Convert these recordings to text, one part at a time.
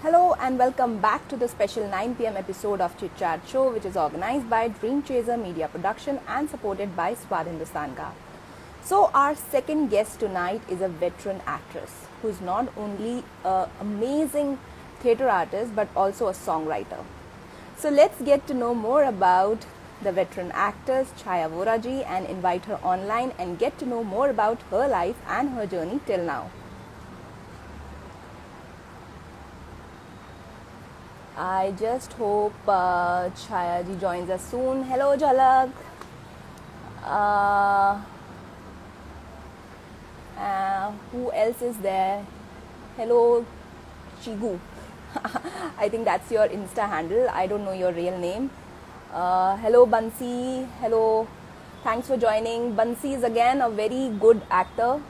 Hello and welcome back to the special 9 p.m. episode of Chit Chat Show, which is organized by Dream Chaser Media Production and supported by Swad Hindustan Ka. So, our second guest tonight is a veteran actress who's not only an amazing theatre artist but also a songwriter. So, let's get to know more about the veteran actress Chaya Voraji and invite her online and get to know more about her life and her journey till now. I just hope Chaya ji joins us soon. Hello, Jhalak. Who else is there? Hello, Chigu. I think that's your Insta handle. I don't know your real name. Hello, Bansi. Hello. Thanks for joining. Bansi is again a very good actor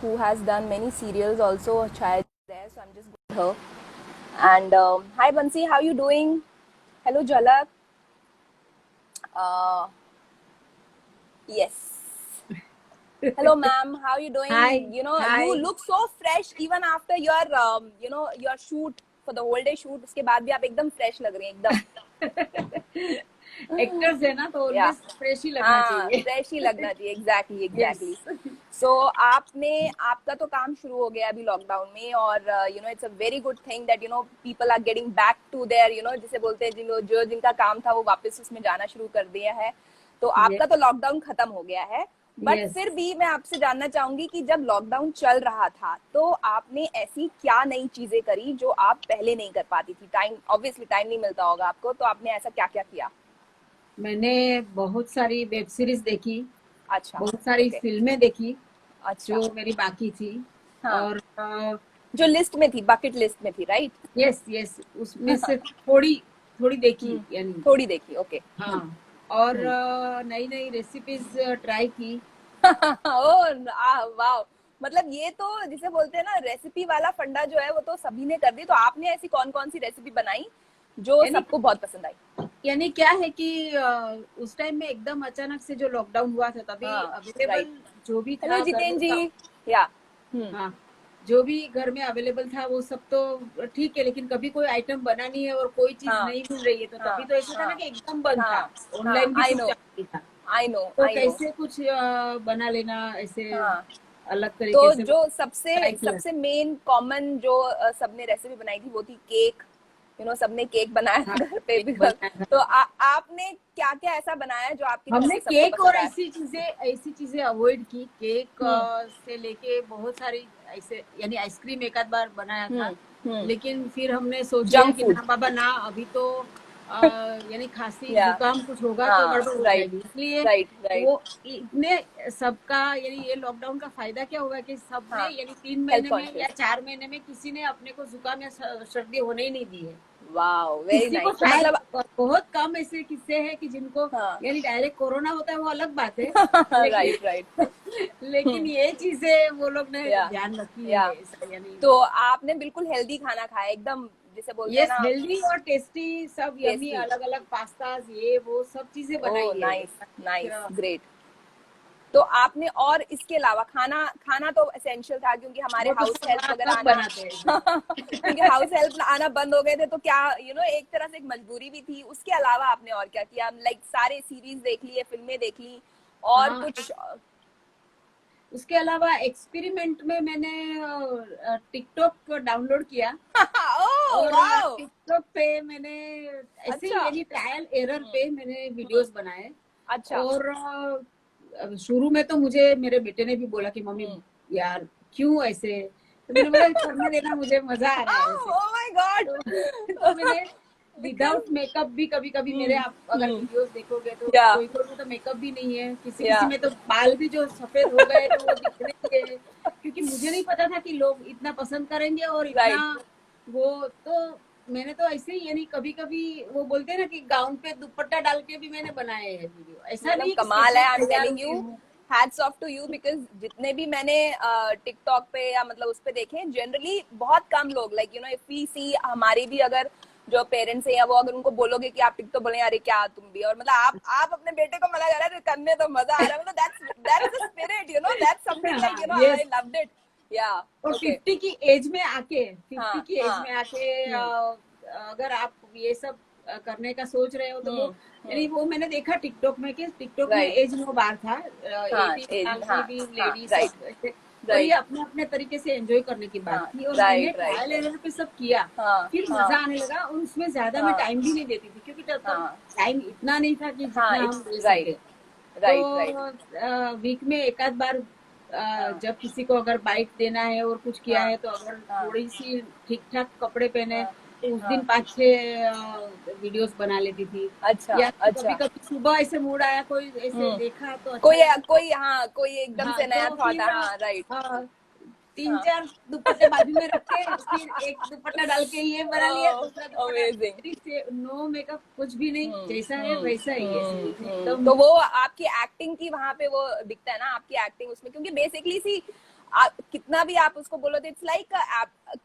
who has done many serials also. Chaya is there, so I'm just going to her. And hi Bansi, how you doing? Hello Jhalak. Yes. Hello ma'am, how you doing? Hi. Hi. You look so fresh even after your your shoot for the whole day shoot. उसके बाद भी आप एकदम fresh लग रही हैं एकदम. Actors है ना तो ऑलवेज फ्रेश ही लगना चाहिए. फ्रेश ही लगना चाहिए. एग्जैक्टली. सो आपका तो काम शुरू हो गया अभी लॉकडाउन में और it's a very good thing that people are getting back to their जिसे बोलते हैं जिनका काम था वो वापस उसमें जाना शुरू कर दिया है. तो आपका तो लॉकडाउन खत्म हो गया है बट फिर भी मैं आपसे जानना चाहूंगी कि जब लॉकडाउन चल रहा था तो आपने ऐसी क्या नई चीजें करी जो आप पहले नहीं कर पाती थी. ऑब्वियसली टाइम नहीं मिलता होगा आपको, तो आपने ऐसा क्या क्या किया? मैंने बहुत सारी वेब सीरीज देखी. अच्छा. बहुत सारी फिल्में देखी. अच्छा. जो मेरी बाकी थी. हाँ. और जो लिस्ट में थी, बकेट लिस्ट में थी, राइट? यस उसमें से थोड़ी देखी. यानी थोड़ी देखी. ओके. हाँ. और नई रेसिपीज ट्राई की. वाह. मतलब ये तो जिसे बोलते हैं ना रेसिपी वाला फंडा जो है वो तो सभी ने कर दी. तो आपने ऐसी कौन कौन सी रेसिपी बनाई जो सबको बहुत पसंद आई? यानी क्या है कि उस टाइम में एकदम अचानक से जो लॉकडाउन हुआ था तभी अवेलेबल जो भी था. हेलो जितेंद्र जी. या हाँ, जो भी घर में अवेलेबल था वो सब तो ठीक है, लेकिन कभी कोई आइटम बना नहीं है और कोई चीज नहीं मिल रही है तो तभी तो ऐसा था ना कि एकदम बंद था. ऑनलाइन भी कुछ नहीं था. I know. तो कैसे कुछ बना लेना ऐसे अलग तरीके तो से. जो सबसे मेन कॉमन जो सबने रेसिपी बनाई थी वो थी केक. सबने केक बनाया था घर पे भी. तो आपने क्या क्या ऐसा बनाया जो आपकी हमने केक और ऐसी चीजें अवॉइड की. केक से लेके बहुत सारी ऐसे यानी आइसक्रीम एक आध बार बनाया था. लेकिन फिर हमने सोचा कि ना बाबा ना अभी तो यानी खांसी जुकाम कुछ होगा तो गड़बड़ हो जाएगी. इसलिए वो इतने सबका यानी ये लॉकडाउन का फायदा क्या हुआ कि सबने यानी 3 महीने में या 4 महीने में किसी ने अपने को जुकाम या सर्दी होने ही नहीं दी है. Wow, very nice. मतलब बहुत कम ऐसे किस्से हैं कि जिनको यानी डायरेक्ट कोरोना होता है वो अलग बात है. राइट. लेकिन ये चीजें वो लोग ने ध्यान रखी है. यानी तो आपने बिल्कुल हेल्दी खाना खाया एकदम जिसे बोलते हैं ना. हेल्दी और टेस्टी सब यम्मी अलग अलग पास्ताज ये वो सब चीजें बनाई है. Nice great. तो आपने और इसके अलावा खाना तो एसेंशियल था क्योंकि हमारे हाउस हेल्प वगैरह क्योंकि हाउस हेल्प आना बंद हो गए थे तो क्या एक तरह से एक मजबूरी भी थी. उसके अलावा आपने और क्या किया? लाइक सारे सीरीज देख लिए, फिल्में देख ली और कुछ? उसके अलावा एक्सपेरिमेंट में मैंने टिकटॉक डाउनलोड किया. और टिकटॉक पे मैंने ऐसे यानी ट्रायल एरर पे मैंने वीडियोस बनाए. अच्छा. और शुरू में तो मुझे मेरे बेटे ने भी बोला कि मम्मी यार क्यों ऐसे. तो मैंने बोला करने देना, मुझे मजा आ रहा है. Oh my God. तो मैंने विदाउट मेकअप भी कभी मेरे आप अगर वीडियोस देखोगे तो कोई तो मेकअप भी नहीं है. किसी में तो बाल भी जो सफेद हो गए तो वो दिख रहे थे क्योंकि मुझे नहीं पता था कि लोग इतना पसंद करेंगे और इतना वो. तो मैंने तो ऐसे ही यानी कभी वो बोलते हैं ना कि गाउन पे दुपट्टा डाल के भी मैंने बनाए हैं वीडियो. ऐसा नहीं. कमाल है. I am telling you, hats off to you because जितने भी मैंने टिकटॉक पे या मतलब उस पे देखे जनरली बहुत कम लोग लाइक इफ वी सी हमारे भी अगर जो पेरेंट्स है या वो अगर उनको बोलोगे कि आप टिकटॉक बोले अरे क्या तुम भी. और मतलब आप अपने बेटे को मना कर रहे करने तो मजा आ रहा है. मतलब that's the spirit that's something like I loved it. और ओके 50 की एज में आके, 50 की एज में आके अगर आप ये सब करने का सोच रहे हो तो वो, यानी वो मैंने देखा टिकटॉक में कि टिकटॉक में राइट एज नो बार था, हाँ 18 साल की भी हाँ लेडी राइट सब ऐसे, और ये राइट अपने अपने तरीके से एंजॉय करने की बात हाँ थी, और मैंने राइट ट्रायल राइट एरर पे सब किया, हाँ फिर हाँ मजा आने लगा, और उसमें ज्यादा मैं हाँ टाइम भी नहीं देती थी क्योंकि तब तक हाँ टाइम इतना नहीं था कि हाँ जितना हम दे राइट सके। राइट राइट तो वीक में एक आध बार हाँ जब किसी को अगर बाइट देना है और कुछ किया हाँ है, तो अगर हाँ थोड़ी सी ठीक ठाक कपड़े पहने हाँ तो उस हाँ दिन 5-6 वीडियोस बना लेती थी। अच्छा या तो कभी अच्छा कभी सुबह ऐसे मूड आया, कोई ऐसे हम्म देखा तो अच्छा कोई लगा तो, कोई हाँ कोई एकदम हाँ से नया तो थॉट फिर है हाँ राइट तीन हाँ चार दुपट्टे बाजू में रख के फिर एक दुपट्टा डाल के ये बना लिया, दूसरा दुपट्टा, अमेजिंग नो मेकअप, कुछ भी नहीं, जैसा है वैसा ही है एकदम। तो वो आपकी एक्टिंग की वहां पे वो दिखता है ना आपकी एक्टिंग उसमें क्योंकि बेसिकली सी कितना भी आप उसको बोलो तो इट्स लाइक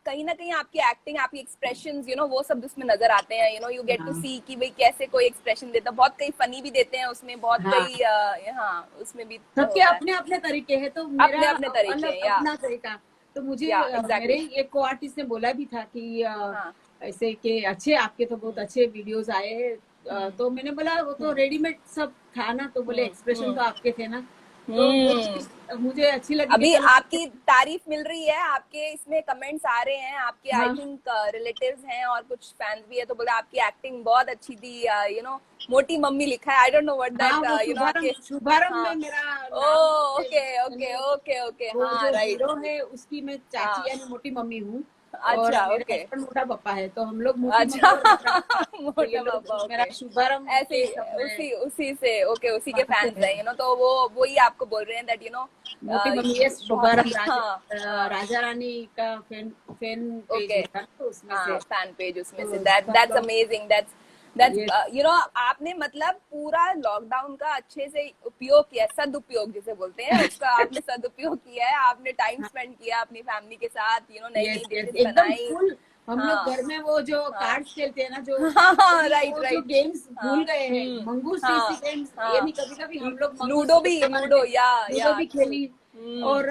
कहीं ना कहीं आपकी एक्टिंग आपकी एक्सप्रेशंस वो सब उसमें नजर आते हैं यू गेट टू हाँ सी कि भाई कैसे कोई एक्सप्रेशन देता है बहुत कई फनी भी देते हैं उसमें बहुत हाँ, कई हाँ उसमें भी सबके होता है अपने अपने तरीके हैं, तो मेरा अपने अपने तरीके अलग हैं अपना तरीका। तो मुझे मेरे एग्जैक्टली एक को आर्टिस्ट ने बोला भी था कि हाँ ऐसे कि अच्छे आपके तो बहुत अच्छे वीडियोस आए हैं। तो मैंने बोला वो तो रेडीमेड सब था ना, तो बोले एक्सप्रेशन तो आपके थे ना, तो वो हम्म चीज मुझे अच्छी लगी कि अभी चलो ठीक है। आपकी तारीफ मिल रही है आपके इसमें कमेंट्स आ रहे हैं आपके आई हाँ थिंक रिलेटिव्स हैं और कुछ फैंस भी है तो बोला आपकी एक्टिंग बहुत अच्छी थी मोटी मम्मी लिखा है आई डोंट नो व्हाट हाँ, दैट वो आपके शुभारंभ शुभारंभ हाँ में मेरा ओ नाम से ओके ओके मैंने, ओके ओके वो हाँ जो राइट हीरो है उसकी मैं चाची हाँ यानी मोटी मम्मी हूँ, और अच्छा मेरे ओके हस्बैंड मोटा पापा है, तो हम लोग मोटी अच्छा मम्मी और मोटा पापा, तो ये मोटा लोग पापा मेरा ओके शुभारंभ ऐसे के सब में उसी उसी से ओके उसी के वहाँ से फैंस है। हैं तो वो वही आपको बोल रहे हैं दैट मोटी मम्मी ये बहुत शुभारंभ हाँ हाँ राजा रानी का फैन फैन पेज ओके है था, तो उसमें से, हाँ फैन पेज उसमें से तो सब दैट्स लोग अमेजिंग दैट्स ये, आपने मतलब पूरा लॉकडाउन का अच्छे से उपयोग किया सदुपयोग जिसे बोलते हैं उसका आपने सदुपयोग किया है आपने टाइम स्पेंड किया अपनी फैमिली के साथ नई यस नई यस डिशेस एकदम बनाई फुल। हम लोग हाँ घर में वो जो हाँ कार्ड्स खेलते हैं ना, जो हाँ यानी राइट वो जो राइट गेम्स हाँ भूल गए हैं, मंगूस जैसी हाँ गेम्स, हाँ यानी कभी कभी हम लोग मंगूस लूडो भी उस जमाने में लूडो लूडो या भी ट्रू खेली, और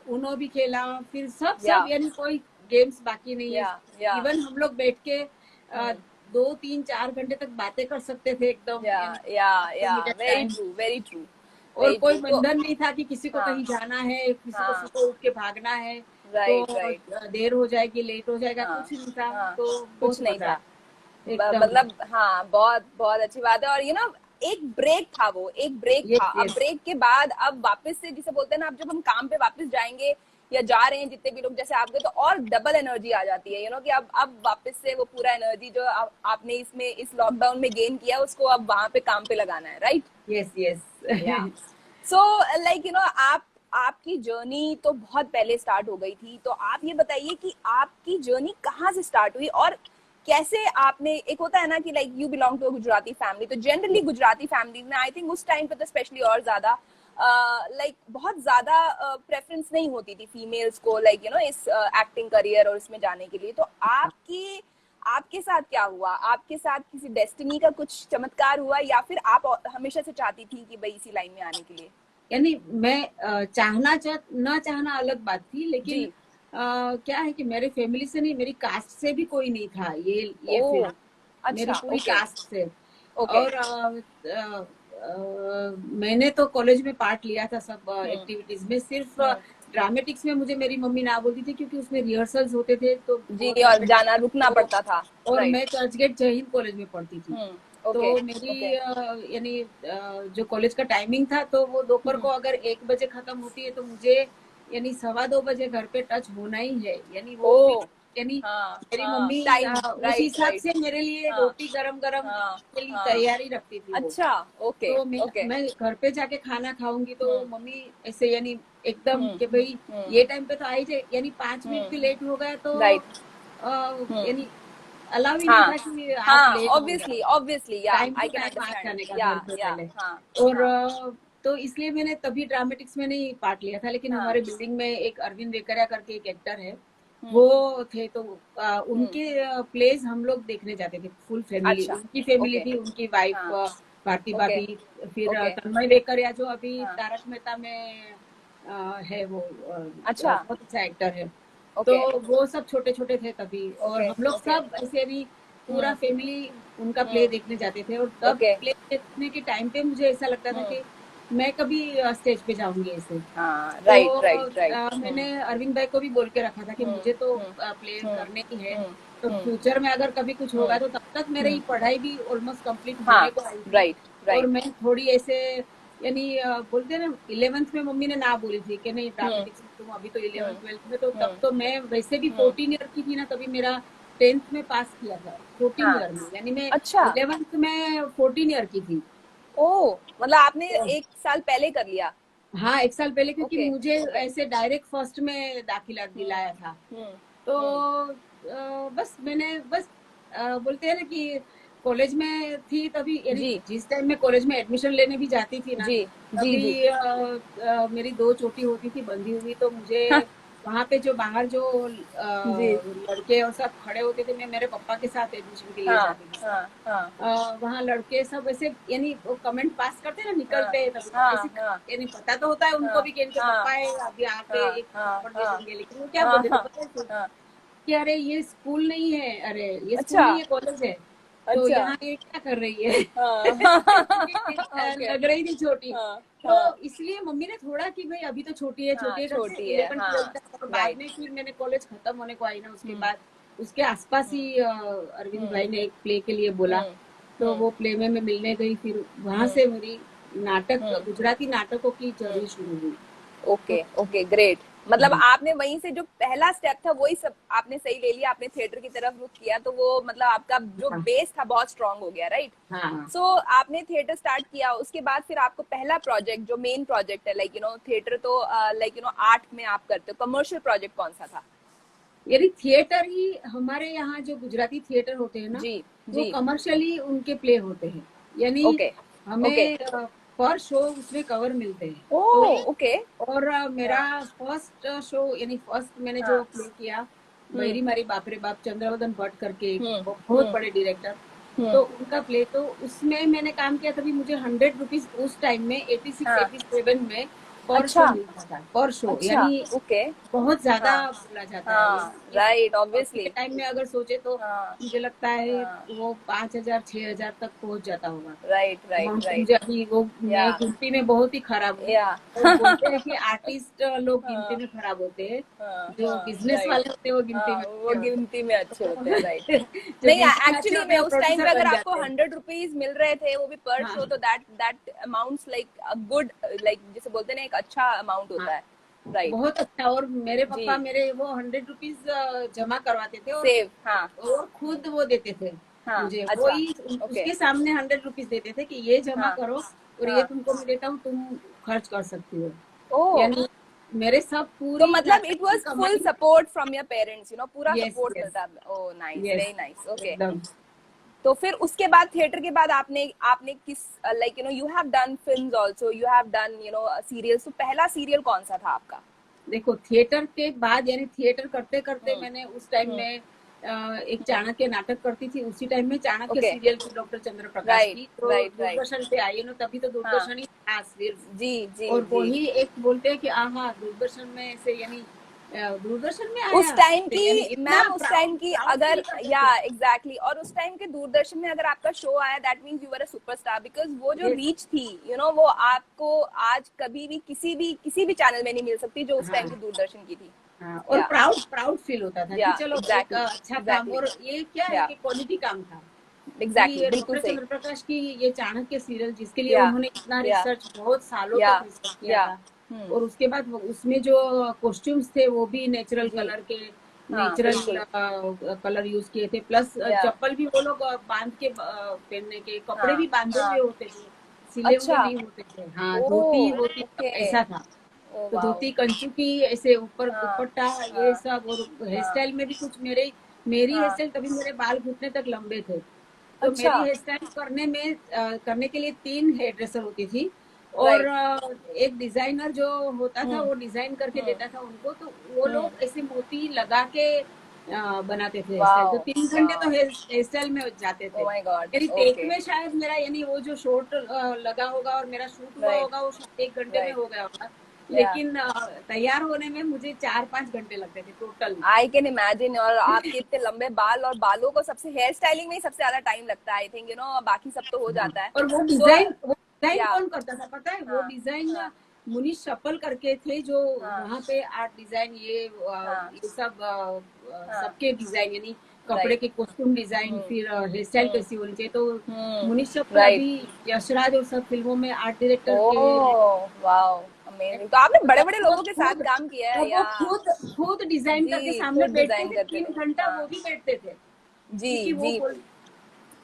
उनो भी खेला, फिर सब या सब यानी कोई गेम्स बाकी नहीं है। या इवन हम लोग बैठ के 2-3-4 घंटे तक बातें कर सकते थे एकदम, यानी या अनलिमिटेड टाइम, वेरी ट्रू और वेरी कोई ट्रू तो बंधन नहीं था कि किसी को हाँ कहीं जाना है, किसी को हाँ सुबह उठ के भागना है, तो राइट राइट देर हो जाएगी, लेट हो जाएगा, हाँ कुछ नहीं था, हाँ तो कुछ बहुत नहीं मजा था आया एकदम। मतलब हाँ बहुत बहुत अच्छी बात है और एक ब्रेक था वो एक ब्रेक था यस अब यस ब्रेक के बाद अब वापस से जिसे बोलते हैं ना अब जब हम काम पे वापस जाएंगे या जा रहे हैं जितने भी लोग जैसे आप गए तो और डबल एनर्जी आ जाती है कि अब वापस से वो पूरा एनर्जी जो आपने इसमें इस लॉकडाउन में गेन किया उसको अब वहां पे काम पे लगाना है राइट यस यस या सो लाइक आप आपकी जर्नी तो बहुत पहले स्टार्ट हो गई थी तो आप ये बताइए कि आपकी जर्नी कहाँ से स्टार्ट हुई और कैसे आपने एक होता है ना कि like you belong to Gujarati family तो जनरली गुजराती फैमिली में आई थिंक उस टाइम पे तो स्पेशली और ज्यादा लाइक बहुत ज्यादा प्रेफरेंस नहीं होती थी फीमेल्स को लाइक इस एक्टिंग करियर और इसमें जाने के लिए तो आपके साथ क्या हुआ आपके साथ किसी डेस्टिनी का कुछ चमत्कार हुआ या फिर आप हमेशा से चाहती थी कि भाई इसी लाइन में आने के लिए यानी मैं ना चाहना अलग बात थी, लेकिन क्या है कि मेरे फैमिली से नहीं, मेरी कास्ट से भी कोई नहीं था ये ओ फील्ड, मेरी अच्छा पूरी ओके कास्ट से। ओके और मैंने तो कॉलेज में पार्ट लिया था सब एक्टिविटीज में, सिर्फ ड्रामेटिक्स में मुझे मेरी मम्मी ना बोलती थी क्योंकि उसमें रिहर्सल्स होते थे, तो जी वो और ड्रामेटिक्स, जाना रुकना तो पड़ता था और राइट मैं चर्चगेट जय हिंद कॉलेज में पढ़ती थी, ओके तो मेरी ओके यानी जो कॉलेज का टाइमिंग था, तो वो दोपहर को अगर 1 बजे खत्म होती है तो मुझे यानी 2:15 बजे घर पे टच होना ही है, यानी वो ओ फिर यानी हाँ मेरी हाँ मम्मी टाइम उस राइट हिसाब राइट से मेरे लिए हाँ रोटी गरम गरम हाँ के लिए हाँ तैयारी रखती थी वो। अच्छा ओके तो ओके मैं घर पे जाके खाना खाऊंगी तो मम्मी ऐसे यानी एकदम कि भाई हम्म ये टाइम पे तो आई जाए, यानी 5 मिनट भी लेट हो गया तो राइट यानी अलाउ ही नहीं हाँ था कि आप हाँ लेट हो जाओ, ऑब्वियसली या टाइम आई टू कैन टाइम आ जाने का अंडरस्टैंड घर पे या पहले। हाँ और हाँ तो इसलिए मैंने तभी ड्रामेटिक्स में नहीं पार्ट लिया था, लेकिन हाँ हमारे बिल्डिंग में एक अरविंद वेकरिया करके एक एक्टर है, वो थे, तो उनके प्लेस हम लोग देखने जाते थे, फुल फैमिली, अच्छा उनकी फैमिली ओके थी, उनकी वाइफ हाँ भारती ओके भाभी, फिर ओके तन्मय वेकरिया जो अभी हाँ तारक मेहता में है वो अच्छा। बहुत अच्छा एक्टर है। तो ओके वो सब छोटे छोटे थे तभी, और ओके हम लोग ओके। सब ऐसे भी पूरा फैमिली उनका प्ले हम्म। देखने जाते थे। और तब ओके। प्ले देखने के टाइम पे मुझे ऐसा लगता था कि मैं कभी स्टेज पे जाऊंगी ऐसे। हाँ तो राइट राइट राइट। मैंने अरविंद भाई को भी बोल के रखा था कि मुझे तो प्ले हम्म करने ही है। हम्म तो हम्म फ्यूचर में अगर कभी कुछ होगा हम्म तो तब तक मेरी हम्म। पढ़ाई भी ऑलमोस्ट कंप्लीट हाँ होने को आई थी। राइट और राइट। मैं थोड़ी ऐसे यानी बोलते हैं ना, 11th में मम्मी ने ना बोली थी कि नहीं हम्म ड्रामेटिक्स में तुम अभी तो 11th हम्म 12th में, तो तब हम्म तो मैं वैसे भी हम्म। 14 ईयर की थी ना, तभी मेरा 10th में पास किया था 14 हाँ ईयर में, यानी मैं अच्छा। 11th में 14 ईयर की थी। ओ मतलब आपने तो, एक साल पहले कर लिया। हाँ, एक साल पहले, क्योंकि ओके मुझे ओके। ऐसे डायरेक्ट फर्स्ट में दाखिला दिलाया था। हम्म तो हम्म। बस मैंने बस बोलते हैं ना कि कॉलेज में थी तभी, यानी जी जिस टाइम मैं कॉलेज में एडमिशन लेने भी जाती थी ना, जी जी तभी जी। मेरी दो चोटी होती थी बंधी हुई। तो मुझे वहां पे जो बाहर जो जी। लड़के और सब खड़े होते थे, मैं मेरे पापा के साथ एडमिशन के लिए हाँ जाती थी। हाँ हाँ वहाँ लड़के सब ऐसे यानी वो कमेंट पास करते हैं ना, हाँ निकलते हैं तभी तो हाँ ऐसे, हाँ यानी पता तो होता है उनको हाँ भी कि इनके हाँ पापा है, अभी आके हाँ एक हाँ थप्पड़ दे हाँ देंगे। लेकिन वो क्या हाँ बोलते थे हाँ पता है हाँ। कि अरे ये स्कूल नहीं है, अरे ये स्कूल अच्छा नहीं है, कॉलेज है। तो अच्छा। यहाँ ये क्या कर रही है? हाँ क्योंकि ओके। लग रही थी छोटी। हाँ तो हाँ इसलिए मम्मी ने थोड़ा कि भाई अभी तो हाँ छोटी है करके छोटी है 11 12 हाँ तक। और बाद राइट। में फिर मैंने कॉलेज खत्म होने को आई ना, उसके हम्म बाद उसके आसपास हम्म ही अरविंद हम्म भाई ने एक प्ले के लिए बोला। हम्म तो हम्म वो प्ले में मैं मिलने गई, फिर वहां हम्म से मेरी नाटक, हम्म गुजराती नाटकों की हम्म। जर्नी शुरू हुई। तो ओके ओके ग्रेट। मतलब हाँ आपने वहीं से जो पहला स्टेप था वही सब आपने सही ले लिया, आपने थिएटर की तरफ रुख किया तो वो मतलब आपका जो हाँ बेस था बहुत स्ट्रांग हो गया राइट। हाँ। सो आपने थिएटर स्टार्ट किया, उसके बाद फिर आपको पहला प्रोजेक्ट जो मेन प्रोजेक्ट है लाइक यू नो थिएटर तो लाइक यू नो आर्ट में आप करते हो, कमर्शियल प्रोजेक्ट कौन सा था? यानी थिएटर ही हमारे यहाँ जो गुजराती थिएटर होते हैं ना, जी वो जी। कमर्शियली उनके प्ले होते हैं। यानी ओके ओके। हमें पर शो उसमें कवर मिलते हैं। ओ तो ओके। और हाँ मेरा फर्स्ट शो, यानी फर्स्ट मैंने हाँ। जो प्ले किया, हम्म बैरी मारी बाप रे बाप, चंद्रवदन भट्ट करके एक हम्म बहुत हम्म बड़े डायरेक्टर, हम्म। तो उनका प्ले, तो उसमें मैंने काम किया। तभी मुझे 100 रुपीज उस टाइम में 86 हाँ 87 में पर शो अच्छा मिलता था, पर शो। अच्छा यानी ओके। बहुत ज्यादा हाँ बोला जाता है हाँ ये। राइट अभी के ऑब्वियसली। टाइम में अगर सोचे तो हाँ मुझे लगता है हाँ वो 5,000 6,000 तक पहुंच जाता होगा राइट राइट अमाउंट। तो राइट। मुझे अभी वो, या मैं गिनती में बहुत ही खराब हूँ। या और बोलते हैं कि आर्टिस्ट लोग गिनती हाँ में खराब होते हैं, हाँ जो हाँ बिजनेस राइट। वाले होते हैं वो गिनती हाँ में वो अच्छे गिनती में अच्छे होते हैं राइट। होते हैं। जो नहीं गिनती में अच्छे एक्चुअली होते में हैं वो उस टाइम पे प्रोड्यूसर अगर बन आपको जाते हैं। 100 रुपीज मिल रहे थे वो भी पर हाँ शो तो that amounts like a good like जिसे बोलते हैं ना एक अच्छा अमाउंट हाँ, होता है राइट। बहुत अच्छा। और मेरे जी पापा मेरे वो 100 रुपीज जमा करवाते थे, सेव हाँ और खुद वो देते थे हाँ मुझे, वो अच्छा ही ओके उसके सामने 100 रुपीज देते थे कि ये जमा हाँ करो, और ये हाँ। तुमको मैं देता हूँ, तुम खर्च कर सकती हो। ओ यानी मेरे सब तो पूरी मतलब नाटक इट की वाज फुल कमाई। Support from your parents you know पूरा यस सपोर्ट यस मिलता है। Oh nice yes, very nice okay. एकदम। तो फिर उसके बाद थिएटर के बाद आपने आपने किस like you know you have done films also you have done you know serials, तो पहला सीरियल कौन सा था आपका? देखो थिएटर के बाद, यानी थिएटर करते करते हम्म मैंने उस टाइम हम्म में एक चाणक्य नाटक करती थी। उसी टाइम में चाणक्य ओके सीरियल थी डॉक्टर चंद्र प्रकाश राइट की, तो राइट राइट दूरदर्शन पे आई है ना, तभी तो हाँ दूरदर्शन ही था सिर्फ। जी जी और जी। वही एक बोलते हैं कि हाँ दूरदर्शन में से, यानी दूरदर्शन में उस आया, टाइम यानी की इतना मैम उस प्राउड टाइम की प्राउड अगर फील करते या थे। एग्जैक्टली और उस टाइम के दूरदर्शन में अगर आपका शो आया that means you were a superstar because वो जो यस रीच थी यू नो वो आपको आज कभी भी किसी भी चैनल में नहीं मिल सकती जो उस टाइम की हाँ दूरदर्शन की थी। हाँ। और या प्राउड प्राउड फील होता था कि या चलो एक एग्जैक्टली अच्छा काम, एग्जैक्टली और ये क्या है या कि क्वालिटी काम था। एग्जैक्टली कि बिल्कुल डॉक्टर सही। चंद्र प्रकाश की ये चाणक्य सीरियल, जिसके लिए या उन्होंने इतना या रिसर्च, बहुत सालों या तक रिसर्च किया या था। और उसके बाद उसमें जो कॉस्ट्यूम्स थे वो भी नेचुरल जी कलर के, हाँ नेचुरल बिल्कुल कलर यूज किए थे। प्लस या चप्पल भी वो लोग बांध के पहनने के, कपड़े हाँ भी बांधे हाँ हुए होते थे, सिले हुए अच्छा नहीं होते थे। हाँ, ओ धोती वोती सब ओके ऐसा था। ओ तो वाओ धोती कंचू की ऐसे ऊपर हाँ दुपट्टा, ये हाँ सब। और हेयर हाँ स्टाइल में भी कुछ मेरी हेयर हाँ स्टाइल, तभी मेरे बाल घुटने तक लंबे थे। तो अच्छा मेरी हेयर स्टाइल करने के लिए 3 हेयर ड्रेसर होती थी। और राइट एक डिजाइनर जो होता था, हम्म वो डिजाइन करके हम्म देता था उनको। तो वो हम्म लोग ऐसे मोती लगा के बनाते थे हेयर स्टाइल। तो वाओ 3 घंटे तो वाओ हेयर स्टाइल में जाते ओ थे। माय गॉड मेरी टेक ओके में शायद मेरा, यानी वो जो शॉर्ट लगा होगा और मेरा शूट हुआ राइट होगा, वो शूट 1 घंटे में राइट हो गया होगा। लेकिन तैयार होने में मुझे 4-5 घंटे लगते थे टोटल। I can imagine. और आपके इतने लंबे बाल, और बालों को सबसे, हेयर स्टाइलिंग में ही सबसे ज्यादा टाइम लगता है आई थिंक, बाकी सब तो हो हाँ, जाता है। और सो वो डिजाइन या कौन करता था पता है? वो हाँ डिजाइन हाँ मुनीश चप्पल करके थे, जो हाँ वहां पे आर्ट डिजाइन हाँ ये सब हाँ सबके डिजाइन, यानी कपड़े राइट। के कॉस्ट्यूम डिजाइन, फिर हेयर स्टाइल कैसी होनी चाहिए, तो मुनीश चप्पल राइट। अभी यशराज और सब फिल्मों में आर्ट डायरेक्टर के। Oh wow, amazing. तो आपने बड़े बड़े वो लोगों के साथ खुद काम किया वो है वो या? खुद खुद डिजाइन करके जी, सामने खुद बैठते डिजाइन थे, करते थे। 3 घंटा हाँ वो भी बैठते थे, जी क्योंकि वो जी, बोलते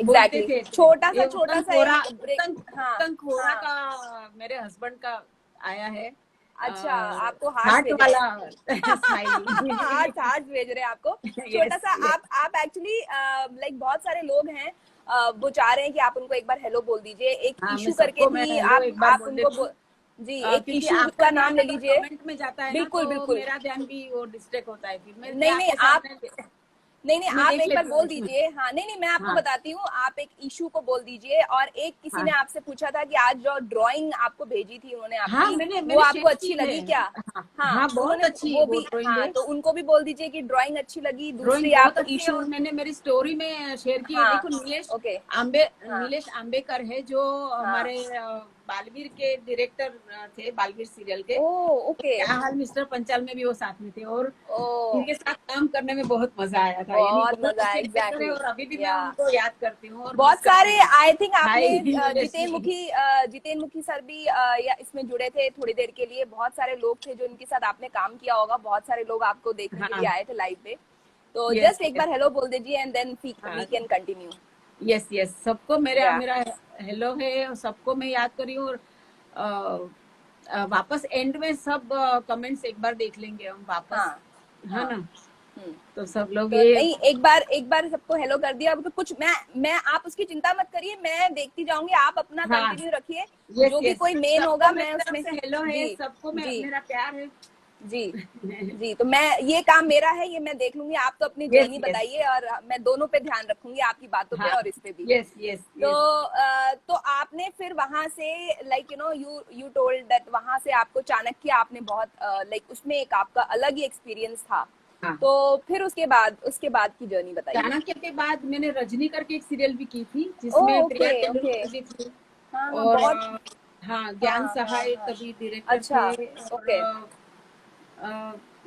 एग्जैक्टली थे। ये छोटा सा एक ब्रेक। हाँ उत्तम खोरा हाँ। का मेरे हस्बैंड का आया है अच्छा, आपको हार्ट्स हार्ट भेज रहे वाला हैं। स्माइली। हार्ट्स भेज रहे हैं आपको। छोटा यस सा, यस। आप एक्चुअली लाइक बहुत सारे लोग हैं, वो चाह रहे हैं कि आप उनको एक बार हेलो बोल दीजिए, एक हाँ, मैं इशू करके सबको मैं भी हेलो एक बार आप बोल उनको देती हूँ, जी, एक क्योंकि इशू आपका का नाम ध्यान ले अगर लीजिए। कमेंट में जाता है ना, बिल्कुल तो बिल्कुल। मेरा ध्यान भी वो डिस्ट्रैक्ट होता है, फिर मैं नहीं नहीं, आपके आप सामने नहीं नहीं, मैं आप देख एक बार लेती हूँ बोल उसमें। दीजिए। हाँ नहीं नहीं, मैं आपको हाँ बताती हूँ, आप एक इशू को बोल दीजिए। और एक किसी ने हाँ आपसे पूछा था कि आज जो ड्राइंग आपको भेजी थी उन्होंने हाँ, आपकी, मैंने वो मैंने आपको शेयर अच्छी की है। लगी क्या? हाँ हाँ, हाँ, बहुत उन्होंने अच्छी वो वो भी, ड्राइंग हाँ है। तो उनको भी बोल दीजिए कि ड्राइंग अच्छी लगी। ड्राइंग दूसरी बहुत आप अच्छी है, इशू। और मैंने मेरी स्टोरी में शेयर की है। हाँ देखो, ओके। हाँ नीलेश आंबेकर है, जो हाँ। हमारे बालवीर के डायरेक्टर थे, बालवीर सीरियल के। ओ ओके। क्या हाल मिस्टर पंचाल में भी वो साथ में थे, और ओ इनके साथ काम करने में बहुत मजा आया था, यानी बहुत बहुत मजा है, अच्छे डायरेक्टर है, एग्जैक्टली। और अभी भी मैं या उनको याद करती हूँ और मिस बहुत करती सारे, हूँ। आई थिंक आपने हाय नीलेश जी। जितेन मुखी सर भी या इसमें जुड़े थे थोड़ी देर के लिए। बहुत सारे लोग थे जो इनके साथ आपने काम किया होगा, बहुत सारे लोग आपको देखने के लिए हाँ आए थे लाइव पे। तो यस जस्ट एक यस। बार हेलो बोल दीजिए एंड देन वी हाँ कैन कंटिन्यू। यस यस, सबको या मेरा हेलो है, और सबको मैं याद करी हूँ। और वापस एंड में सब कमेंट्स एक बार देख लेंगे हम हाँ वापस, है हाँ। ना? तो सब लोग तो ये। नहीं, एक बार सबको हेलो कर दिया। अब तो कुछ मैं आप उसकी चिंता मत करिए, मैं देखती जाऊंगी, आप अपना हाँ कंटिन्यू रखिए। यस जो भी यस, कोई मेन सबको होगा मेरी मैं तरफ उसमें। से हेलो है, जी सबको जी मेरा प्यार है। जी जी। तो मैं, ये काम मेरा है, ये मैं देख लूंगी। आप तो अपनी यस जर्नी यस। बताइए, और मैं दोनों पे ध्यान रखूंगी, आपकी बातों पे हाँ और इस पे भी। यस यस तो यस। तो आपने फिर वहां से, like you you told that, वहां से आपको चाणक्य, आपने बहुत लाइक उसमें एक आपका अलग ही एक्सपीरियंस था। हाँ, तो फिर उसके बाद की जर्नी बताइए। चाणक्य के बाद मैंने रजनी करके एक सीरियल भी की थी, ओह जिसमें ओके प्रिया ओके। तेंदुलकर भी थी, हाँ हाँ और बहुत। हाँ, ज्ञान हाँ हाँ सहाय हाँ। तभी डायरेक्टर अच्छा। थे, और ओके।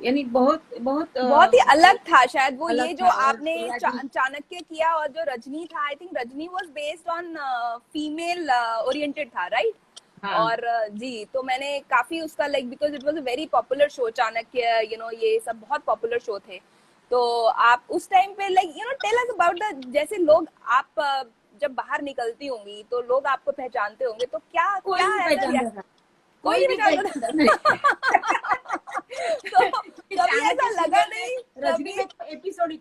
यानी बहुत बहुत बहुत ही अलग था शायद वो, अलग ये जो था। और आपने प्रिया जी। चाणक्य किया। और जो रजनी था, I think Rajni was based on female oriented था, राइट? हाँ और जी, तो मैंने काफी उसका like, because it was a very popular show Chanakya, ये सब बहुत पॉपुलर शो थे। तो आप उस टाइम पे like tell us about the, जैसे लोग, आप जब बाहर निकलती होंगी तो लोग आपको पहचानते होंगे, तो क्या कोई क्या नहीं ऐसा पहचानता था, कोई कोई नहीं नहीं पहचानता पहचानता था। नहीं। तो क्योंकि कभी ऐसा चाणक्य लगा सीरियल में नहीं कभी? हाँ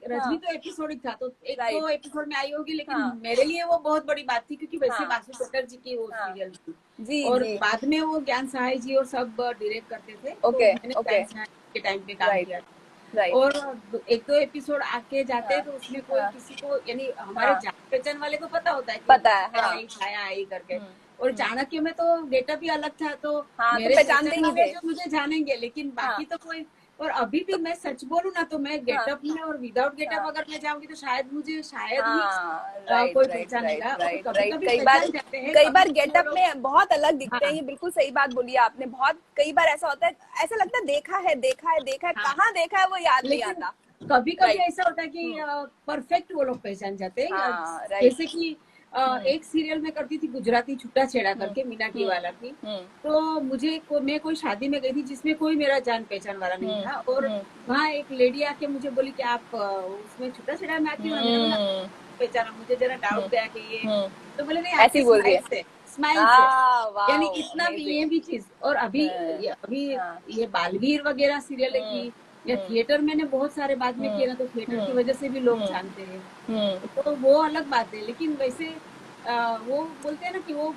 रजनी तो एपिसोडिक था, तो एक राइट। दो एपिसोड में आई होगी, लेकिन हाँ मेरे लिए वो बहुत बड़ी बात थी, क्योंकि वैसे हाँ बासु चटर्जी की वो हाँ। सीरियल थी, जी और जी। बाद में वो ज्ञान सहाय जी और सब डायरेक्ट करते थे, तो ओके मैंने ओके। ज्ञान सहाय के टाइम पे काम राइट किया। राइट। और एक दो एपिसोड आके जाते, हाँ तो उसमें कोई हाँ किसी को, यानी हमारे हाँ। जान पहचान वाले को पता होता है कि पता है। हाँ। छाया आई करके। हम्म और हम्म। चाणक्य में तो गेटअप ही अलग था, तो हाँ तो मेरे पहचानते पहचान ही नहीं वाले थे। जो मुझे जानेंगे, लेकिन हाँ बाकी तो कोई। और अभी भी तो मैं सच बोलूं ना, तो मैं हाँ गेटअप में और विदाउट गेटअप हाँ अगर मैं जाऊंगी, तो शायद ही हाँ। राइट कोई राइट राइट पहचानेगा, और राइट कभी राइट। कभी पहचान जाते हैं, कभी कभी वो गेटअप लोग। में बहुत अलग दिखते हैं, हाँ ये बिल्कुल सही बात बोली है आपने। बहुत कई बार ऐसा होता है, ऐसा लगता है देखा है देखा है देखा है, हाँ, कहाँ देखा है वो याद नहीं लेकिन आता। कभी कभी राइट। ऐसा होता है कि परफेक्ट वो लोग पहचान जाते हैं। हाँ राइट। जैसे कि हम्म एक सीरियल में करती थी, गुजराती छुट्टा छेड़ा हम्म करके, मीना हम्म वाला की। हम्म तो मैं कोई शादी में गई थी, जिसमें कोई मेरा जान पहचान वाला नहीं था, और हम्म वहाँ एक लेडी आके मुझे बोली कि आप उसमें छुट्टा छेड़ा में आती हो ना। मैंने बोला हम्म पहचाना, मुझे जरा डाउट हम्म गया कि ये। हम्म। तो बोले नहीं, ऐसी आपके बोल रही है। स्माइल से। यानी वाओ इतना भी, अमेजिंग। ये भी चीज। और हाँ अभी हाँ। ये बालवीर वगैरह सीरियल है हम्म की, या हम्म थिएटर मैंने बहुत सारे बाद में हम्म किए ना, तो थिएटर हम्म की वजह से भी लोग हम्म जानते हैं, हम्म तो वो अलग बात है। लेकिन वैसे वो बोलते हैं ना कि वो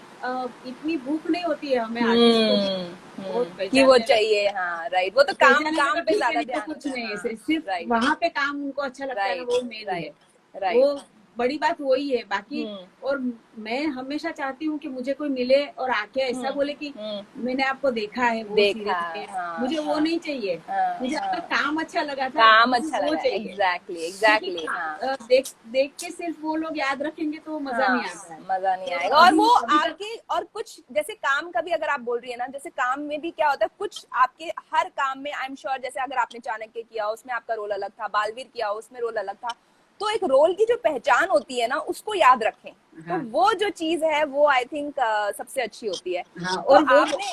इतनी भूख नहीं होती है हमें आर्टिस्ट को भी बहुत कि वो पहचानने चाहिए। हाँ राइट, वो तो काम पहचाने काम लगा, पे ठीक है, ज्यादा नहीं तो ध्यान कुछ होता है। नहीं है, हाँ सिर्फ राइट वहां पे काम उनको अच्छा लगता है ना, राइट वो मेन है। Right right. वो बड़ी बात वही है बाकी। और मैं हमेशा चाहती हूँ कि मुझे कोई मिले और आके ऐसा बोले कि मैंने आपको देखा है वो देखा, सीरियल में, हाँ, मुझे वो हाँ, नहीं चाहिए, हाँ, मुझे हाँ, आपका काम अच्छा लगा था, काम मुझे अच्छा वो लगा, चाहिए। एग्जैक्टली क्योंकि एग्जैक्टली, हाँ, देख देख के सिर्फ वो लोग याद रखेंगे तो मजा हाँ, नहीं आता है। मजा नहीं तो आएगा। और अभी वो अभी तक आपके, और कुछ जैसे काम का भी अगर आप बोल रही है ना, जैसे काम में भी क्या होता है, कुछ आपके हर काम में आई एम श्योर, जैसे अगर आपने चाणक्य किया उसमें आपका रोल अलग था, बालवीर किया उसमें रोल अलग था, तो एक रोल की जो पहचान होती है ना उसको याद रखें, तो हाँ वो जो चीज है वो आई थिंक सबसे अच्छी होती है। हाँ तो और वो आपने,